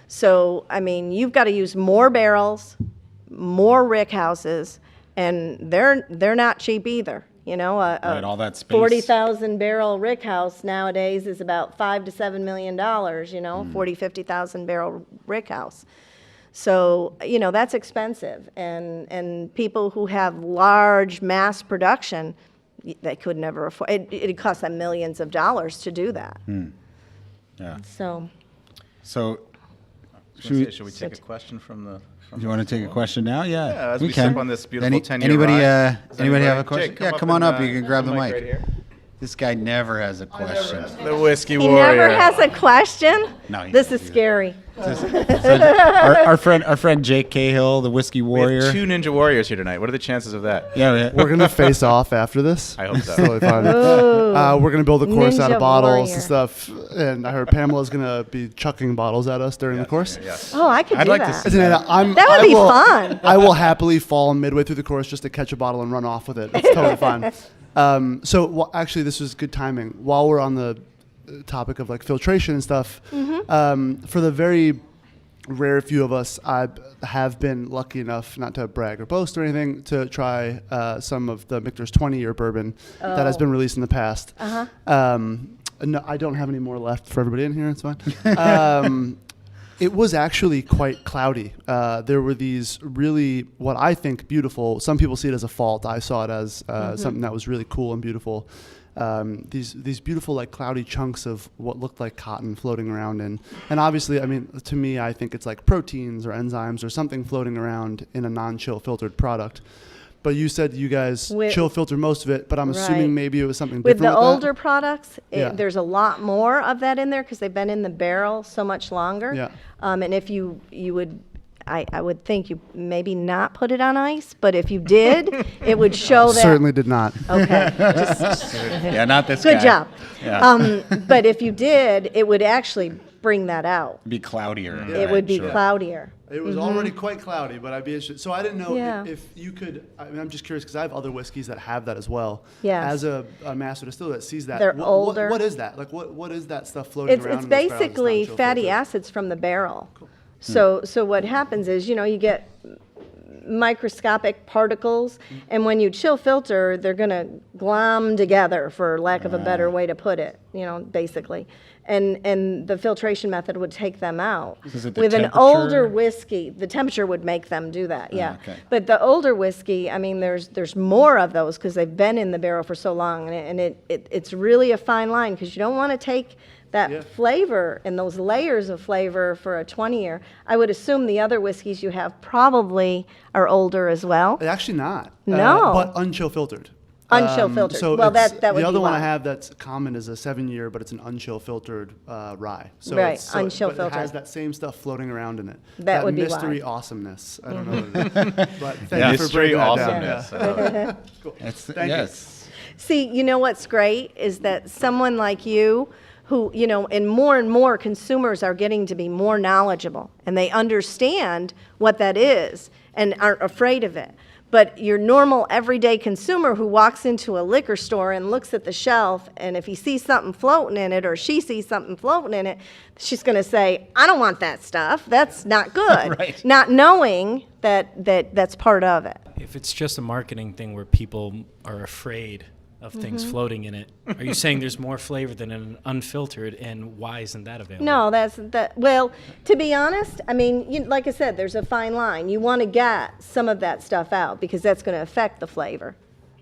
So, I mean, you've got to use more barrels, more rick houses, and they're not cheap either. You know, Right, all that space. 40,000 barrel rick house nowadays is about $5 to $7 million. You know, 50,000 barrel rick house. So, you know, that's expensive, and people who have large mass production, they could never afford it. It costs them millions of dollars to do that. Yeah. So, Should we take a question from the? Do you want to take a question now? Yeah, as we we can. sip on this beautiful 10-year anybody, rye. Does anybody have a Jake, question? come Yeah, come on and, up. You can grab the mic. right here. This guy never has a question. The whiskey he warrior. never has a question? No, he This doesn't is do that. scary. Our friend Jake Cahill, the whiskey We warrior. have 2 ninja warriors here tonight. What are the chances of that? Yeah, We're gonna face off after this. I hope so. It's totally fine. We're gonna build a course out Ninja of bottles warrior. and stuff, and I heard Pamela's gonna be chucking bottles at us during the course. Yes. Oh, I could I'd do like to that. see- And That would be will, fun. I will happily fall midway through the course just to catch a bottle and run off with it. It's totally fine. Actually, this was good timing. While we're on the topic of like filtration and stuff, for the very rare few of us, I have been lucky enough, not to brag or boast or anything, to try some of the Michter's 20-year bourbon that has been released in the past. No, I don't have any more left for everybody in here. It's fine. It was actually quite cloudy. There were these really, what I think, beautiful. Some people see it as a fault. I saw it as something that was really cool and beautiful. These beautiful like cloudy chunks of what looked like cotton floating around and obviously, I mean, to me, I think it's like proteins or enzymes or something floating around in a non-chill filtered product. But you said you guys chill filter most of it, but I'm assuming Right. maybe it was something With different the with that? older products, Yeah. there's a lot more of that in there because they've been in the barrel so much longer. Yeah. And if you would, I would think you maybe not put it on ice, but if you did, it would show that. Certainly did not. Okay. yeah, not this Good guy. job. Yeah. But if you did, it would actually bring that out. Be cloudier. It would be sure. cloudier. It was already quite cloudy, but I'd be interested. So I didn't know Yeah. if you could. I mean, I'm just curious because I have other whiskeys that have that as well. Yes. As a master distiller that sees that, They're what, older. What is that? Like, what is that stuff floating It's around? in those barrels that's basically not chill fatty filtered? acids from the barrel. So what happens is, you get microscopic particles, and when you chill filter, they're going to glom together, for lack of a better way to put it, basically. And the filtration method would take them out. Is it the With an temperature? older whiskey, the temperature would make them do that, yeah. okay. But the older whiskey, I mean, there's more of those because they've been in the barrel for so long, and it's really a fine line because you don't want to take that flavor and those layers of flavor for a 20-year. I would assume the other whiskeys you have probably are older as well. Actually, not. No. But unchill filtered. Unchill filtered. So Well, it's- that would the other be one why. I have that's common is a 7-year, but it's an unchill filtered rye. So Right, it's, so, unchill but filtered. It has that same stuff floating around in it. That would be mystery why. awesomeness. I don't know what it is. But thank you for Mystery breaking that awesomeness. down. I love it. Cool. It's, Thank you. yes. See, you know what's great is that someone like you who, and more consumers are getting to be more knowledgeable, and they understand what that is and aren't afraid of it. But your normal everyday consumer who walks into a liquor store and looks at the shelf, and if he sees something floating in it or she sees something floating in it, she's going to say, I don't want that stuff. That's not good. Right. Not knowing that's part of it. If it's just a marketing thing where people are afraid of things floating in it, are you saying there's more flavor than an unfiltered, and why isn't that available? No, well, to be honest, I mean, like I said, there's a fine line. You want to get some of that stuff out because that's going to affect the flavor.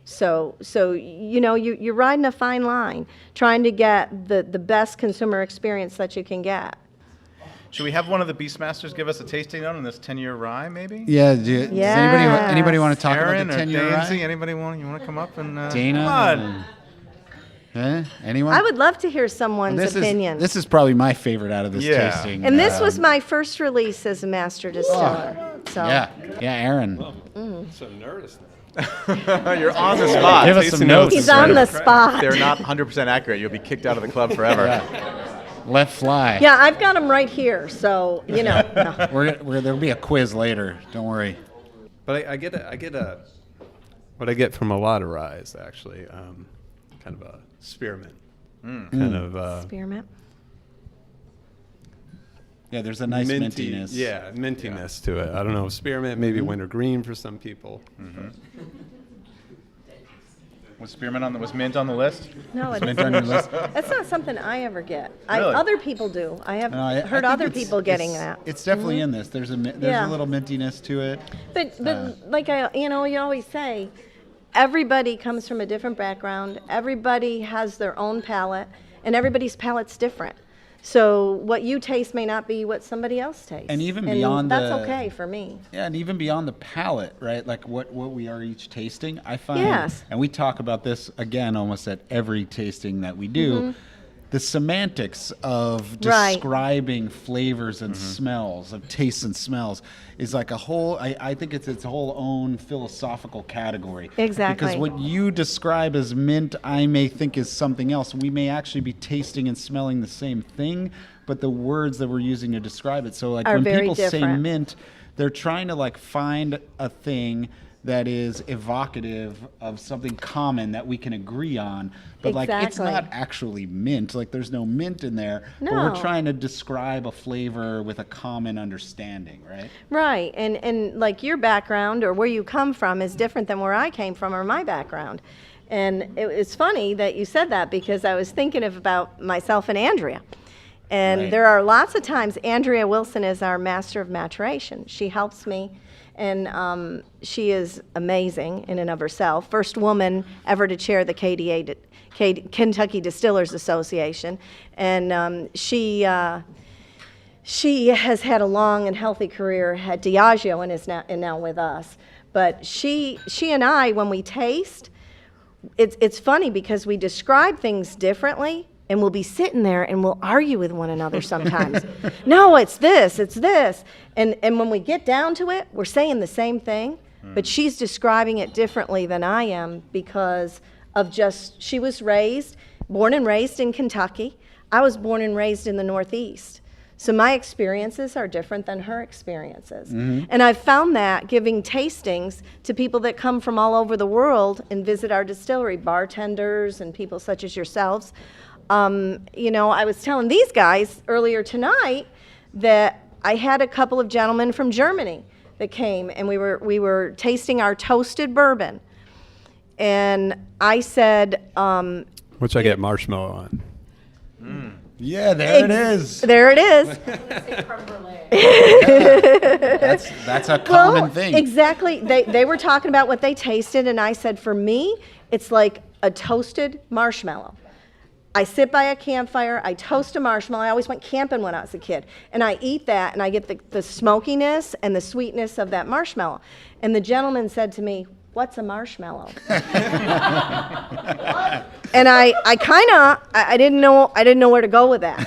So you're riding a fine line, trying to get the best consumer experience that you can get. Should we have one of the Beastmasters give us a tasting note on this 10-year rye, maybe? Yeah. Does anybody want to talk Aaron about the or 10-year Dancy, rye? anybody you want to come up and Dana? come on. Anyone? I would love to hear someone's this opinion. This is probably my favorite out of this Yeah. tasting. And this was my first release as a master distiller. So Yeah, Aaron. So nervous now. You're on the spot. Give us Tasting some notes. he's on the spot. They're not 100% accurate. You'll be kicked out of the club forever. Let fly. Yeah, I've got them right here, so, no. There'll be a quiz later. Don't worry. But what I get from a lot of rye is actually kind of a spearmint. Kind of Spearmint. Yeah, there's a nice mintiness. Yeah, mintiness to it. I don't know, spearmint, maybe wintergreen for some people. Was spearmint was mint on the list? No, it's Mint on your list? That's not something I ever get. Really? Other people do. I have No, I heard think other it's- people getting it's- that. It's definitely in this. There's a Yeah. little mintiness to it. But like you always say, everybody comes from a different background. Everybody has their own palate, and everybody's palate's different. So what you taste may not be what somebody else tastes. And even beyond that's the- okay for me. Yeah, and even beyond the palate, right? Like what we are each tasting, I find, Yes. and we talk about this again almost at every tasting that we do, the semantics of Right. describing flavors and smells, of tastes and smells, is like a whole, I think it's its whole own philosophical category. Exactly. Because what you describe as mint, I may think is something else. We may actually be tasting and smelling the same thing, but the words that we're using to describe it. So like Are when very people say different. mint, they're trying to like find a thing that is evocative of something common that we can agree on, but like it's Exactly. not actually mint. Like there's no mint in there, but we're No. trying to describe a flavor with a common understanding, right? Right, and like your background or where you come from is different than where I came from or my background. And it's funny that you said that because I was thinking about myself and Andrea. And Right. there are lots of times, Andrea Wilson is our master of maturation. She helps me, and she is amazing in and of herself. First woman ever to chair the Kentucky Distillers Association. And she has had a long and healthy career at Diageo and is now with us. But she and I, when we taste, it's funny because we describe things differently, and we'll be sitting there and we'll argue with one another sometimes. No, it's this. And when we get down to it, we're saying the same thing, but she's describing it differently than I am because of she was born and raised in Kentucky. I was born and raised in the Northeast. So my experiences are different than her experiences. And I've found that giving tastings to people that come from all over the world and visit our distillery, bartenders and people such as yourselves. I was telling these guys earlier tonight that I had a couple of gentlemen from Germany that came, and we were tasting our toasted bourbon. And I said, Which I get marshmallow on. Yeah, there it is. There it is. That's a common thing. Exactly. They were talking about what they tasted, and I said, for me, it's like a toasted marshmallow. I sit by a campfire, I toast a marshmallow. I always went camping when I was a kid. And I eat that, and I get the smokiness and the sweetness of that marshmallow. And the gentleman said to me, "What's a marshmallow?" And I didn't know where to go with that.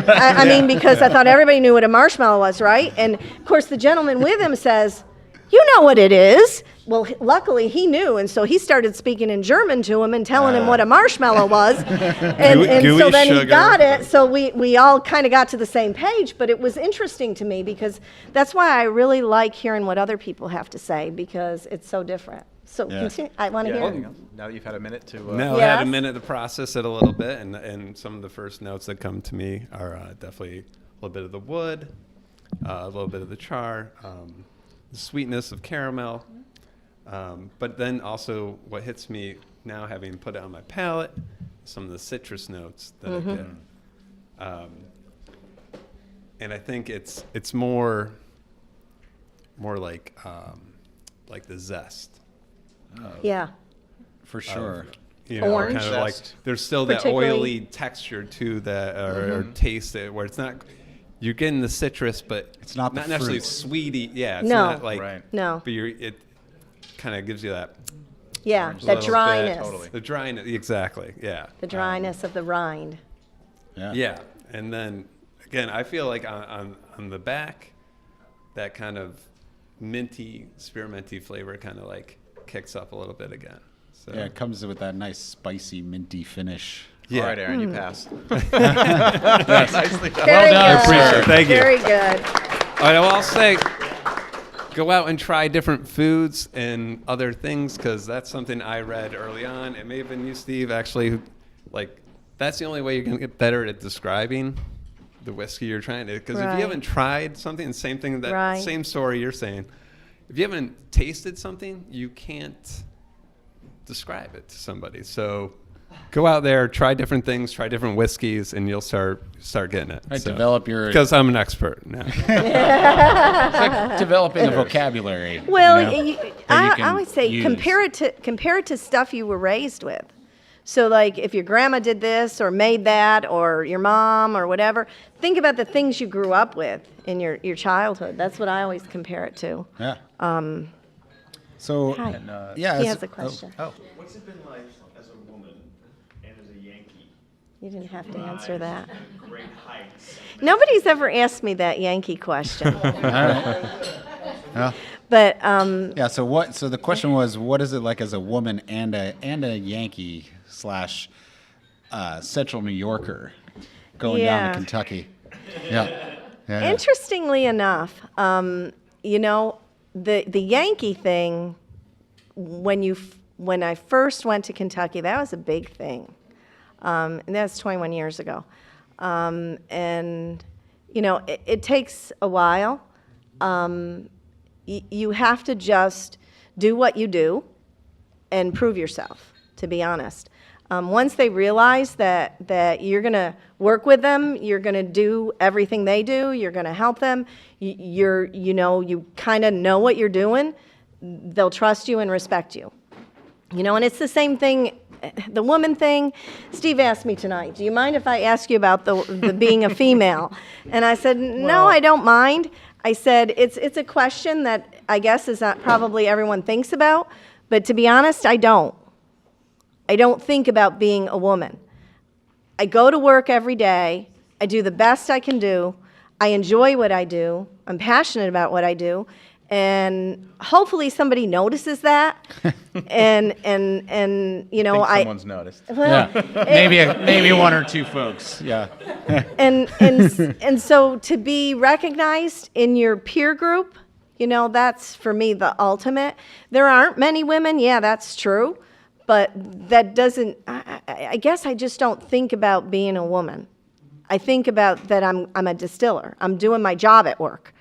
I mean, because I thought everybody knew what a marshmallow was, right? And of course, the gentleman with him says, "You know what it is." Well, luckily he knew, and so he started speaking in German to him and telling him what a marshmallow was. And Gooey so then he sugar. got it, so we all kind of got to the same page, but it was interesting to me because that's why I really like hearing what other people have to say because it's so different. So Yeah. continue. I want to Yeah, hear. now that you've had a minute to... Now I Yes. had a minute to process it a little bit, and some of the first notes that come to me are definitely a little bit of the wood, a little bit of the char, the sweetness of caramel, but then also what hits me now, having put it on my palate, some of the citrus notes that I get, and I think it's more like the zest. Yeah. For sure. Orange. Kind of like Zest. there's still that Particularly- oily texture to that, or taste it, where it's not. You're getting the citrus, but It's not the necessarily fruits. sweety. Yeah, it's No. not like. Right. No. But it kind of gives you that Yeah, Orange that little bit, dryness. totally. the dryness. Exactly. Yeah. The dryness of the rind. Yeah, and then again, I feel like on the back, that kind of minty, spearminty flavor kind of like kicks up a little bit again. So Yeah, it comes with that nice spicy minty finish. All right, Aaron, you passed. Very done. good. I appreciate it. Thank you. Very good. All right, well, I'll say go out and try different foods and other things, because that's something I read early on. It may have been you, Steve, actually, like that's the only way you're going to get better at describing the whiskey you're trying to, because if Right. you haven't tried something, same thing, that Right. same story you're saying, if you haven't tasted something, you can't describe it to somebody. So go out there, try different things, try different whiskeys, and you'll start getting it. Right, So, develop your because I'm an expert now. it's like developing a vocabulary. Well, you know, I that you can always say use. compare it to stuff you were raised with. So like if your grandma did this or made that or your mom or whatever, think about the things you grew up with in your childhood. That's what I always compare it to. Yeah. So Hi. yeah, He as- has a question. Oh, What's it been like as a woman and as a Yankee? You didn't have to answer that. The great heights. Nobody's ever asked me that Yankee question. all right. Yeah. But Yeah. So what? So the question was, what is it like as a woman and a Yankee slash Central New Yorker going down Yeah. to Kentucky? Yeah. Yeah. interestingly enough, you know, the Yankee thing, when I first went to Kentucky, that was a big thing. And that's 21 years ago. And, you know, it takes a while. You have to just do what you do and prove yourself, to be honest. Once they realize that you're going to work with them, you're going to do everything they do, you're going to help them, you kind of know what you're doing, they'll trust you and respect you. You know, and it's the same thing, the woman thing. Steve asked me tonight, do you mind if I ask you about the being a female? And I said, no, I don't mind. I said, it's a question that I guess is not probably everyone thinks about, but to be honest, I don't. I don't think about being a woman. I go to work every day. I do the best I can do. I enjoy what I do. I'm passionate about what I do. And hopefully somebody notices that. and you know, I think someone's noticed. well, Yeah, maybe one or two folks. Yeah. and so to be recognized in your peer group, you know, that's for me the ultimate. There aren't many women, yeah, that's true, but that doesn't. I guess I just don't think about being a woman. I think about that I'm a distiller. I'm doing my job at work.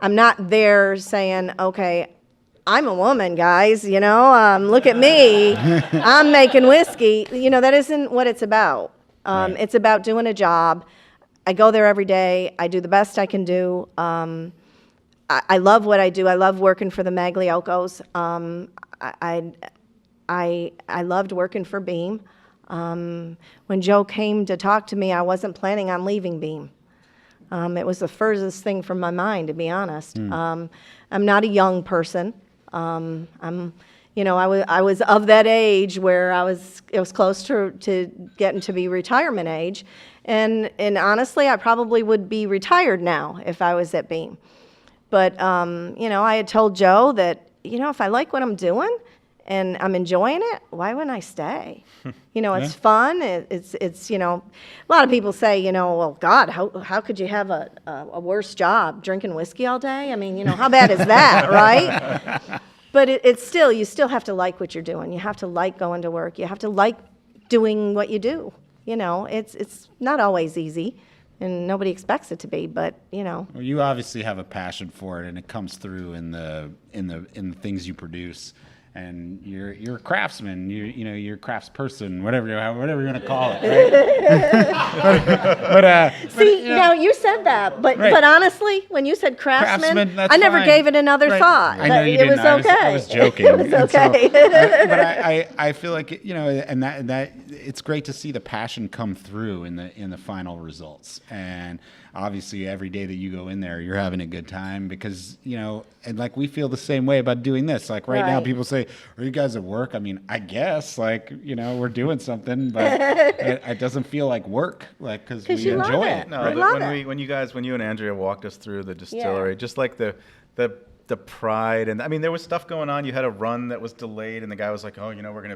I'm not there saying, okay, I'm a woman, guys, you know, look at me, I'm making whiskey. You know, that isn't what it's about. It's about doing a job. I go there every day. I do the best I can do. I love what I do. I love working for the Magliocos. I loved working for Beam. When Joe came to talk to me, I wasn't planning on leaving Beam. It was the furthest thing from my mind, to be honest. I'm not a young person. You know, I was of that age where it was close to getting to be retirement age, and honestly, I probably would be retired now if I was at Beam. But you know, I had told Joe that, you know, if I like what I'm doing and I'm enjoying it, why wouldn't I stay? You know, it's fun. It's you know, a lot of people say, you know, well, God, how could you have a worse job, drinking whiskey all day? I mean, you know, how bad is that, right? But it's still, you still have to like what you're doing. You have to like going to work. You have to like doing what you do. You know, it's not always easy, and nobody expects it to be, but you know. Well, you obviously have a passion for it, and it comes through in the things you produce. And you're a craftsman. You're a craftsperson, whatever you want to call it, right? See, now you said that, but honestly, when you said craftsman, that's I never fine. gave it another Right. thought. I know you It didn't. was okay. I was joking. It was And so- okay. but I feel like, you know, and that it's great to see the passion come through in the final results. And obviously, every day that you go in there, you're having a good time because, you know, and like we feel the same way about doing this. Like right now, Right. people say, "Are you guys at work?" I mean, I guess, like, you know, we're doing something, but it doesn't feel like work, like, because 'Cause we you love enjoy it. it. No, I but love when it. when you and Andrea walked us through the distillery, just like the pride, and I mean, there was stuff going on. You had a run that was delayed, and the guy was like, "Oh, you know, we're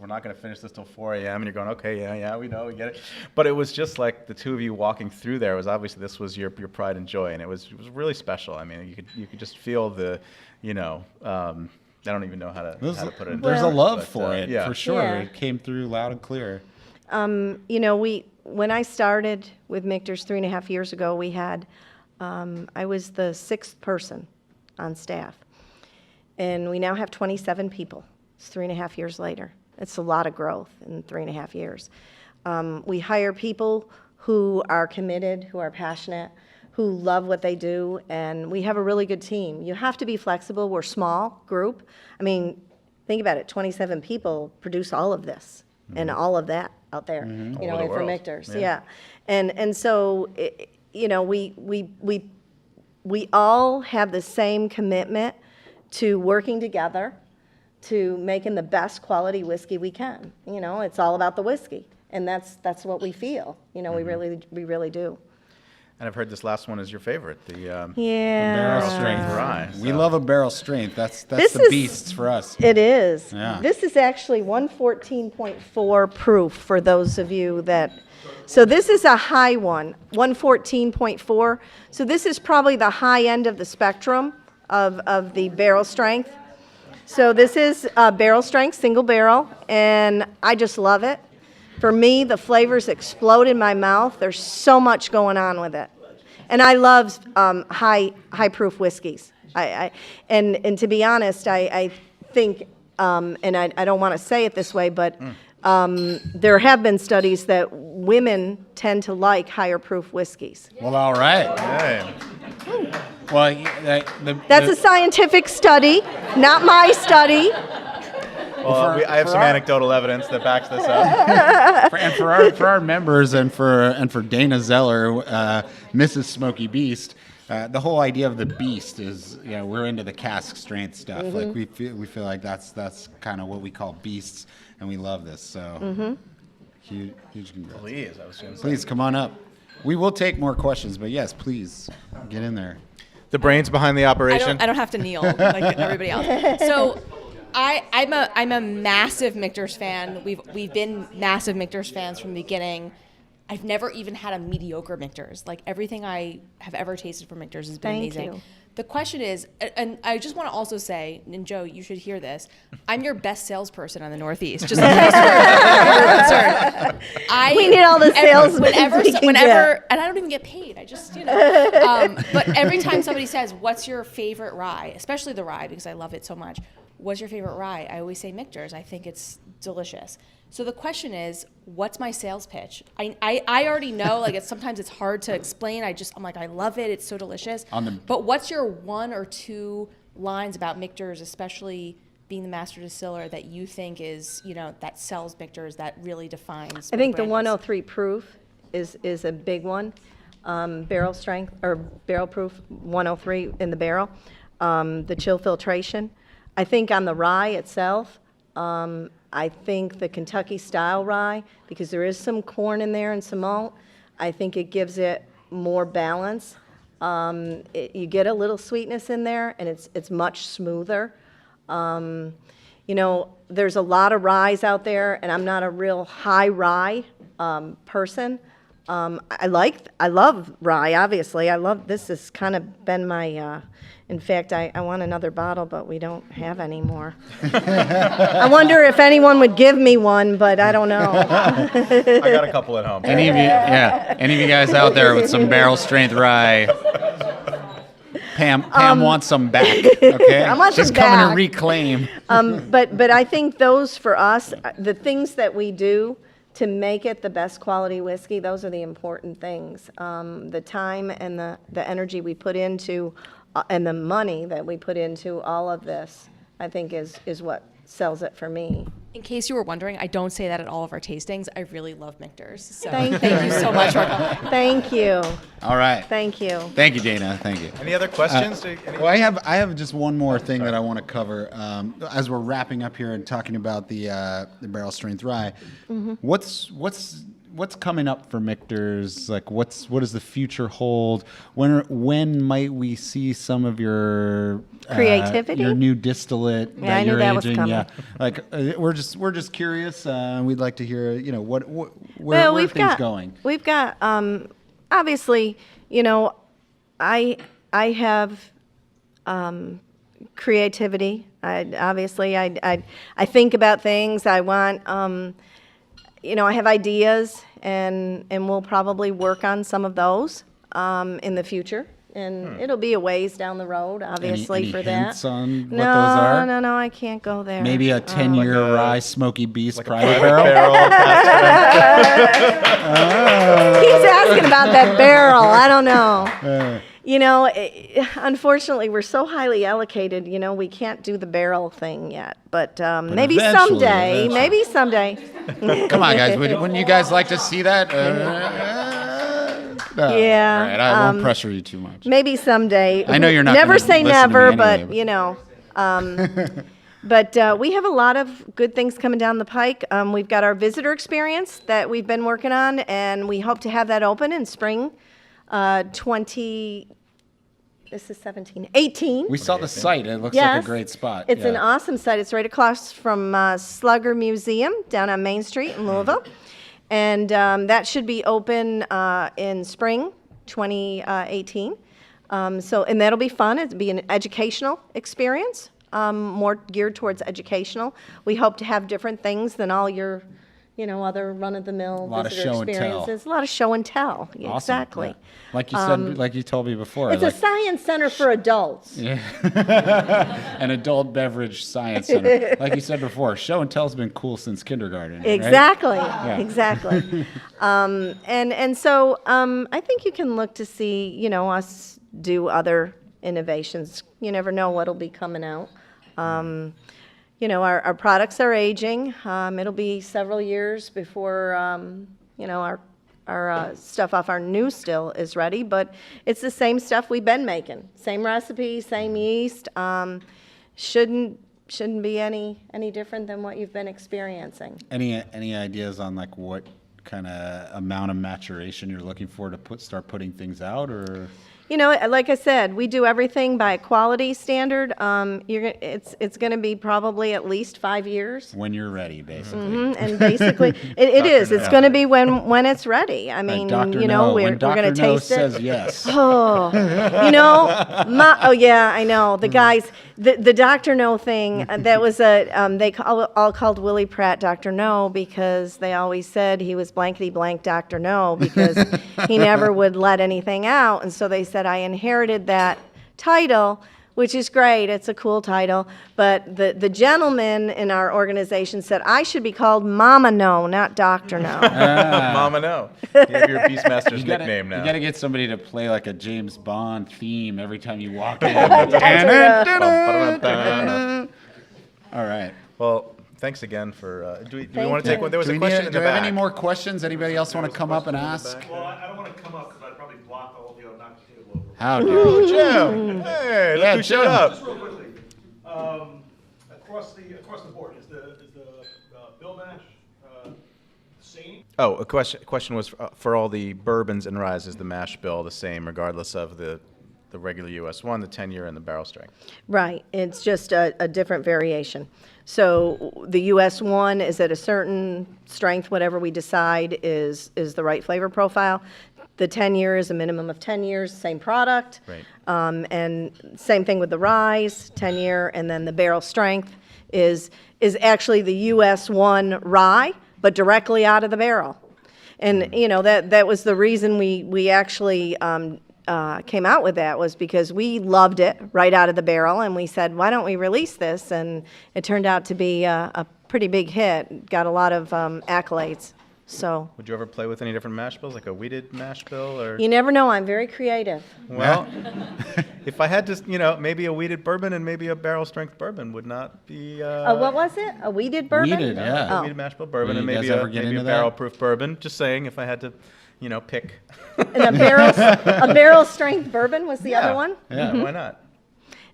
not gonna finish this till 4 a.m." And you're going, "Okay, yeah, we know, we get it." But it was just like the two of you walking through there. Was obviously this was your pride and joy, and it was really special. I mean, you could just feel the, you know. I don't even know how to put it. There's a words, love but, for it, yeah. for sure. Yeah. It came through loud and clear. You know, when I started with Michter's 3.5 years ago, we had, I was the 6th person on staff. And we now have 27 people. It's 3.5 years later. It's a lot of growth in 3.5 years. We hire people who are committed, who are passionate, who love what they do, and we have a really good team. You have to be flexible. We're a small group. I mean, think about it, 27 people produce all of this and all of that out there, you know, Over the for world. Michter's. Yeah. Yeah. And so, you know, we all have the same commitment to working together to making the best quality whiskey we can. You know, it's all about the whiskey, and that's what we feel. You know, we really do. And I've heard this last one is your favorite, the Yeah. barrel strength rye. We so- love a barrel strength. That's This the is- beasts for us. It is. Yeah. This is actually 114.4 proof for those of you that, so this is a high one, 114.4. So this is probably the high end of the spectrum of the barrel strength. So this is barrel strength, single barrel, and I just love it. For me, the flavors explode in my mouth. There's so much going on with it. And I love high proof whiskeys. And to be honest, I think, and I don't want to say it this way, but there have been studies that women tend to like higher proof whiskeys. Well, all right. Hey. Well, That's a scientific study, not my study. Well, I have some our- anecdotal evidence that backs this up. for our members and for Dana Zeller, Mrs. Smoky Beast, the whole idea of the beast is, you know, we're into the cask strength stuff. Like we feel like that's kind of what we call beasts, and we love this. So huge congrats. Please, I was going to say. Please come on up. We will take more questions, but yes, please get in there. The brains behind the operation. I don't have to kneel like everybody else. So I'm a massive Michter's fan. We've been massive Michter's fans from the beginning. I've never even had a mediocre Michter's. Like everything I have ever tasted from Michter's has been Thank amazing. you. The question is, and I just want to also say, and Joe, you should hear this. I'm your best salesperson on the Northeast. Just in case you're concerned. We need all the sales Whenever, we can get. and I don't even get paid. I just, you know. But every time somebody says, "What's your favorite rye?" Especially the rye, because I love it so much. What's your favorite rye? I always say Michter's. I think it's delicious. So the question is, what's my sales pitch? I already know, like sometimes it's hard to explain. I'm like, I love it. It's so delicious. But what's your 1 or 2 lines about Michter's, especially being the master distiller, that you think is, you know, that sells Michter's, that really defines? I think the brand is? 103 proof is a big one. Barrel strength or barrel proof 103 in the barrel. The chill filtration. I think on the rye itself, I think the Kentucky style rye, because there is some corn in there and some malt, I think it gives it more balance. You get a little sweetness in there, and it's much smoother. You know, there's a lot of ryes out there, and I'm not a real high rye person. I love rye, obviously. This has kind of been my, in fact, I want another bottle, but we don't have any more. I wonder if anyone would give me one, but I don't know. I got a couple at home. Any of you guys out there with some barrel strength rye? Pam wants some back. Okay, I want she's some coming back. to reclaim. But I think those for us, the things that we do to make it the best quality whiskey, those are the important things. The time and the energy we put into, and the money that we put into all of this, I think is what sells it for me. In case you were wondering, I don't say that at all of our tastings. I really love Michter's. So Thank you so much for coming. Thank you. All right. Thank you. Thank you, Dana. Thank you. Any other questions? Well, I have just one more thing that I want to cover as we're wrapping up here and talking about the barrel strength rye. What's coming up for Michter's? Like, what does the future hold? When might we see some of your Creativity? your new distillate Yeah, that I knew you're that was aging? coming. Yeah, like we're just curious. We'd like to hear, you know, where Well, things going. We've got, obviously, you know, I have creativity. I think about things. I want, I have ideas, and we'll probably work on some of those in the future. And it'll be a ways down the road, obviously, any for hints that. on what No, those are? no, I can't go there. Maybe a 10-year Like a- rye smoky beast like a private private barrel. Keeps asking about that barrel. I don't know. Unfortunately, we're so highly allocated. We can't do the barrel thing yet. But maybe someday. eventually. Maybe someday. Come on, guys. Wouldn't you guys like to see that? No. Yeah, All right, I won't pressure you too much. Maybe someday. I know you're not Never gonna say listen to me never, anyway, but But we have a lot of good things coming down the pike. We've got our visitor experience that we've been working on, and we hope to have that open in spring 18. We saw the site. It looks like Yes. a great spot. It's an Yeah. awesome site. It's right across from Slugger Museum down on Main Street in Louisville. And that should be open in spring 2018. And that'll be fun. It'll be an educational experience, more geared towards educational. We hope to have different things than all your, other run-of-the-mill lot of visitor show and tell. experiences. A lot of show and tell. Awesome. Exactly. Yeah. Like you said, like you told me before. It's a science center for adults. Yeah. An adult beverage science center. Like you said before, show and tell's been cool since kindergarten. right? Exactly. Yeah. Exactly. So I think you can look to see, us do other innovations. You never know what'll be coming out. Our products are aging. It'll be several years before, our stuff off our new still is ready, but it's the same stuff we've been making. Same recipe, same yeast. Shouldn't be any different than what you've been experiencing. Any ideas on like what kind of amount of maturation you're looking for to start putting things out, or? Like I said, we do everything by a quality standard. It's going to be probably at least 5 years. When you're ready, basically. And basically, it is. It's going to be when it's ready. I mean, Dr. we're No. going When to Dr. No taste it. says yes. Oh, oh yeah, I know. The guys, the Dr. No thing, that was they all called Willie Pratt Dr. No because they always said he was blankety blank Dr. No because he never would let anything out. And so they said, I inherited that title, which is great. It's a cool title. But the gentleman in our organization said I should be called Mama No, not Dr. No. Mama No. You have your Beastmaster's nickname now. You got to get somebody to play like a James Bond theme every time you walk in. All right. Well, thanks again for. Do we Thank want to take you. one? There was Do a we question need, in do the we have back. any more questions? Anybody else want to come up and ask? Well, I don't want to come up because I'd probably block the whole deal and knock the table over. How do Oh, Jim. Hey, look who showed Jim. up. Just real quickly, across the board, is the bill mash the same? Oh, a question was for all the bourbons and ryes, is the mash bill the same regardless of the regular US 1, the 10-year, and the barrel strength? Right. It's just a different variation. So the US 1 is at a certain strength, whatever we decide is the right flavor profile. The 10-year is a minimum of 10 years, same product. Right. And same thing with the ryes, 10-year, and then the barrel strength is actually the US 1 rye, but directly out of the barrel. And, that was the reason we actually came out with that, was because we loved it right out of the barrel, and we said, why don't we release this? And it turned out to be a pretty big hit, got a lot of accolades. So Would you ever play with any different mash bills, like a wheated mash bill, or? you never know, I'm very creative. Well, if I had to, maybe a wheated bourbon and maybe a barrel strength bourbon would not be. What was it? A weeded bourbon? Weeded, yeah. A wheated mash bill bourbon Will and you maybe guys ever get maybe a into that? barrel proof bourbon. Just saying, if I had to, pick. And a barrel strength bourbon was the other one? Yeah, why not?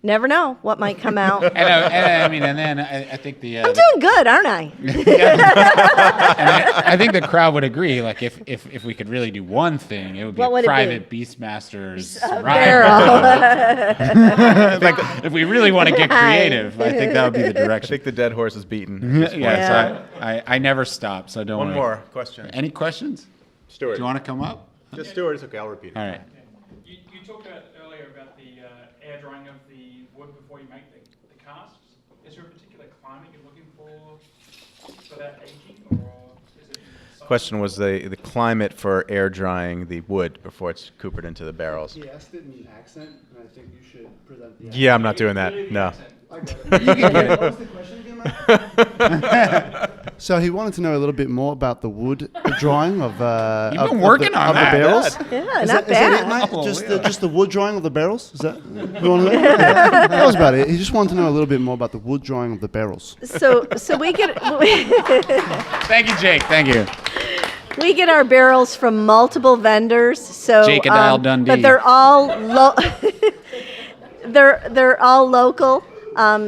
Never know what might come out. And then I think the. I'm doing good, aren't I? I think the crowd would agree. Like if we could really do one thing, it would be What would it be? private Beastmasters Barrel. If we really want to get creative, I think that would be the I direction. think the dead horse is beaten. Yeah, so I never stop, so don't One worry. more question. Any questions? Stuart. Do you want to come up? Just Stuart. It's okay. I'll repeat it. All right. You talked about earlier about the air drying of the wood before you make the casks. Is there a particular climate you're looking for that aging, or is it? Question was the climate for air drying the wood before it's coopered into the barrels. He asked it in an accent, and I think you should present the Yeah, I'm not doing that. No. What was the question again, Mike? So he wanted to know a little bit more about the wood drawing of You've been working on that. the barrels. Yeah, Is not that it, bad. mate? Just the wood drawing of the barrels? Is that you want to know? That was about it. He just wanted to know a little bit more about the wood drawing of the barrels. So we get Thank you, Jake. Thank you. we get our barrels from multiple vendors. So Jake Adile Dundee. but they're all they're all local.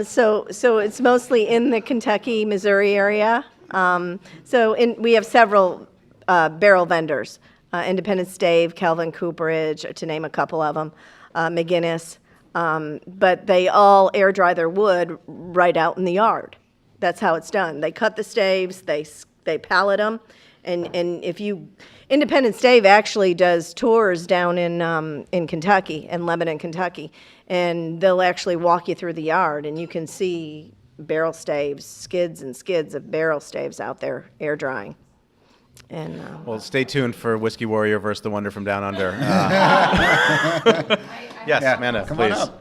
So it's mostly in the Kentucky, Missouri area. We have several barrel vendors, Independence Stave, Calvin Cooperage, to name a couple of them, McGinnis. But they all air dry their wood right out in the yard. That's how it's done. They cut the staves, they pallet them, and if you Independence Stave actually does tours down in Kentucky, in Lebanon, Kentucky, and they'll actually walk you through the yard, and you can see barrel staves, skids and skids of barrel staves out there air drying. And Well, stay tuned for Whiskey Warrior versus the Wonder from Down Under. Yes, Amanda, Come please. on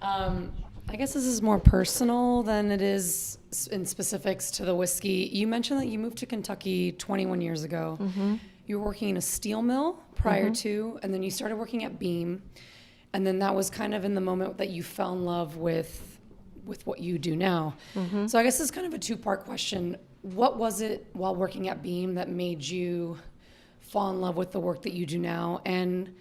up. I guess this is more personal than it is in specifics to the whiskey. You mentioned that you moved to Kentucky 21 years ago. Mm-hmm. You were working in a steel mill prior to, and then you started working at Beam. And then that was kind of in the moment that you fell in love with what you do now. Mm-hmm. So I guess this is kind of a two-part question. What was it while working at Beam that made you fall in love with the work that you do now? And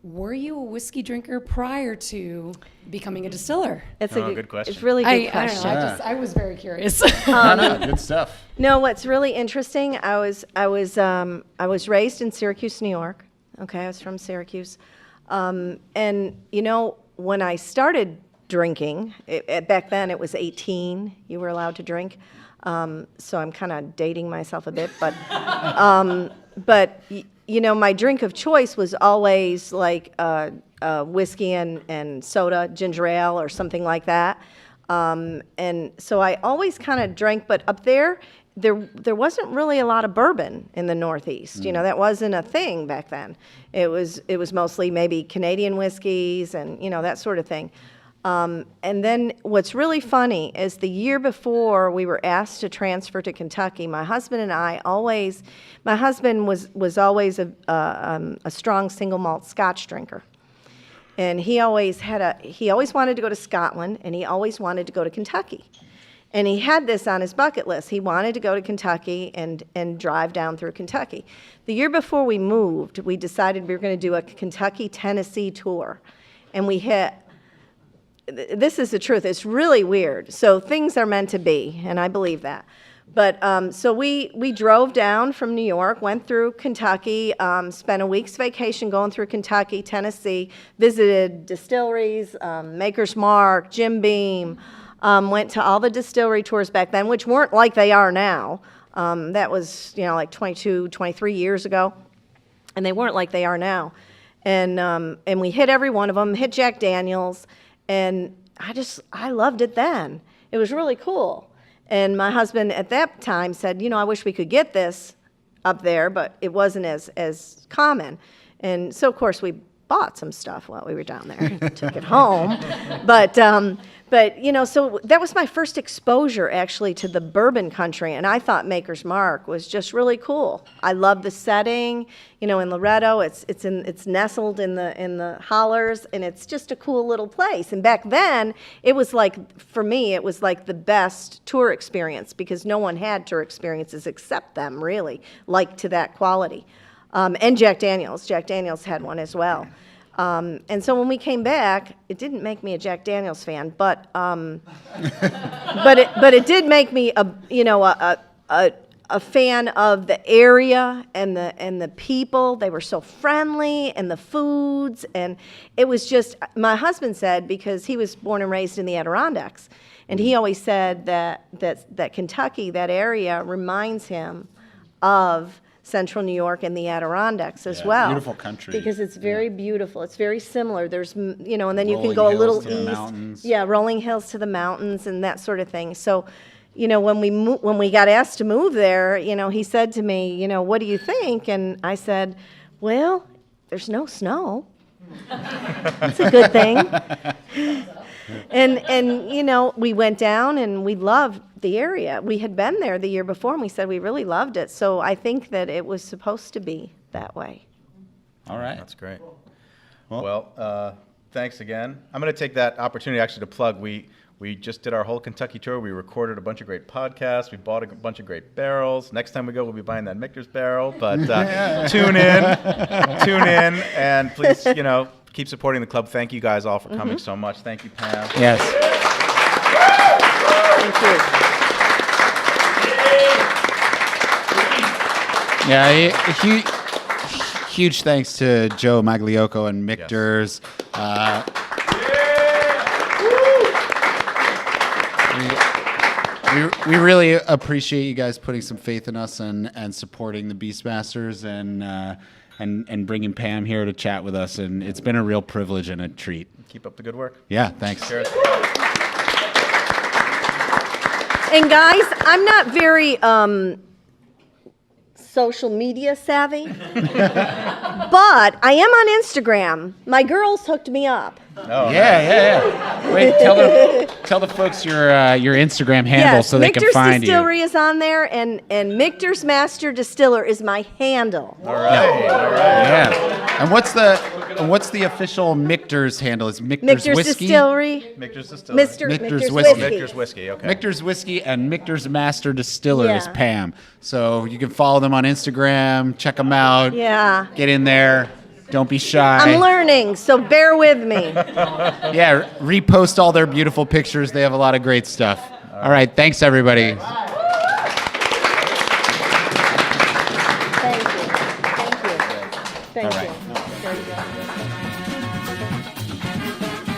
were you a whiskey drinker prior to becoming a distiller? it's Oh, good question. It's a really good I don't question. know. I was very curious. No, good stuff. No, what's really interesting, I was raised in Syracuse, New York. Okay, I was from Syracuse. And when I started drinking, back then it was 18, you were allowed to drink. So I'm kind of dating myself a bit, but my drink of choice was always like whiskey and soda, ginger ale or something like that. And so I always kind of drank, but up there wasn't really a lot of bourbon in the Northeast. That wasn't a thing back then. It was mostly maybe Canadian whiskeys and that sort of thing. And then what's really funny is the year before we were asked to transfer to Kentucky, my husband was always a strong single malt Scotch drinker. And he always wanted to go to Scotland, and he always wanted to go to Kentucky. And he had this on his bucket list. He wanted to go to Kentucky and drive down through Kentucky. The year before we moved, we decided we were going to do a Kentucky-Tennessee tour. And this is the truth. It's really weird. So things are meant to be, and I believe that. But so we drove down from New York, went through Kentucky, spent a week's vacation going through Kentucky, Tennessee, visited distilleries, Maker's Mark, Jim Beam, went to all the distillery tours back then, which weren't like they are now. That was, like 22, 23 years ago, and they weren't like they are now. And we hit every one of them, hit Jack Daniel's, and I loved it then. It was really cool. And my husband at that time said, I wish we could get this up there, but it wasn't as common. And so, of course, we bought some stuff while we were down there, took it home. But so that was my first exposure, actually, to the bourbon country, and I thought Maker's Mark was just really cool. I love the setting, in Loretto. It's nestled in the hollers, and it's just a cool little place. And back then, it was like, for me, it was like the best tour experience because no one had tour experiences except them, really, like to that quality. And Jack Daniel's. Jack Daniel's had one as well. And so when we came back, it didn't make me a Jack Daniel's fan, but it did make me a fan of the area and the people. They were so friendly, and the foods, and it was just, my husband said, because he was born and raised in the Adirondacks, and he always said that Kentucky, that area, reminds him of Central New York and the Adirondacks as well. Beautiful country. Because it's very beautiful. It's very similar. There's, and then you can Rolling go a hills little to the east. mountains. Yeah, rolling hills to the mountains and that sort of thing. So, you know, when we got asked to move there, you know, he said to me, you know, what do you think? And I said, well, there's no snow. That's a good thing. And you know, we went down and we loved the area. We had been there the year before, and we said we really loved it. So I think that it was supposed to be that way. All right. That's great. Well, thanks again. I'm going to take that opportunity actually to plug. We just did our whole Kentucky tour. We recorded a bunch of great podcasts. We bought a bunch of great barrels. Next time we go, we'll be buying that Michter's barrel. But tune in, and please, you know, keep supporting the club. Thank you guys all for coming so much. Thank you, Pam. Yes. Thank you. Yeah, huge thanks to Joe Magliocco and Michter's. We really appreciate you guys putting some faith in us and supporting the Beastmasters and bringing Pam here to chat with us. And it's been a real privilege and a treat. Keep up the good work. Yeah, thanks. Cheers. And guys, I'm not very social media savvy, but I am on Instagram. My girls hooked me up. Oh, Yeah. Wait, tell the folks your Instagram handle so they can Michter's find Distillery is on there, and Michter's Master Distiller is my handle. All right. Yeah. And what's the official Michter's handle? Is Michter's Michter's Whiskey? Distillery. Michter's Distillery. Michter's Michter's Whiskey. Michter's Whiskey, okay. Michter's Whiskey and Michter's Master Distiller is Yeah. Pam. So you can follow them on Instagram, check them out. Yeah. Get in there. Don't be shy. I'm learning, so bear with me. Yeah, repost all their beautiful pictures. They have a lot of great stuff. All right, thanks everybody. Thank you. Thank you. Thank All right. you. Very good.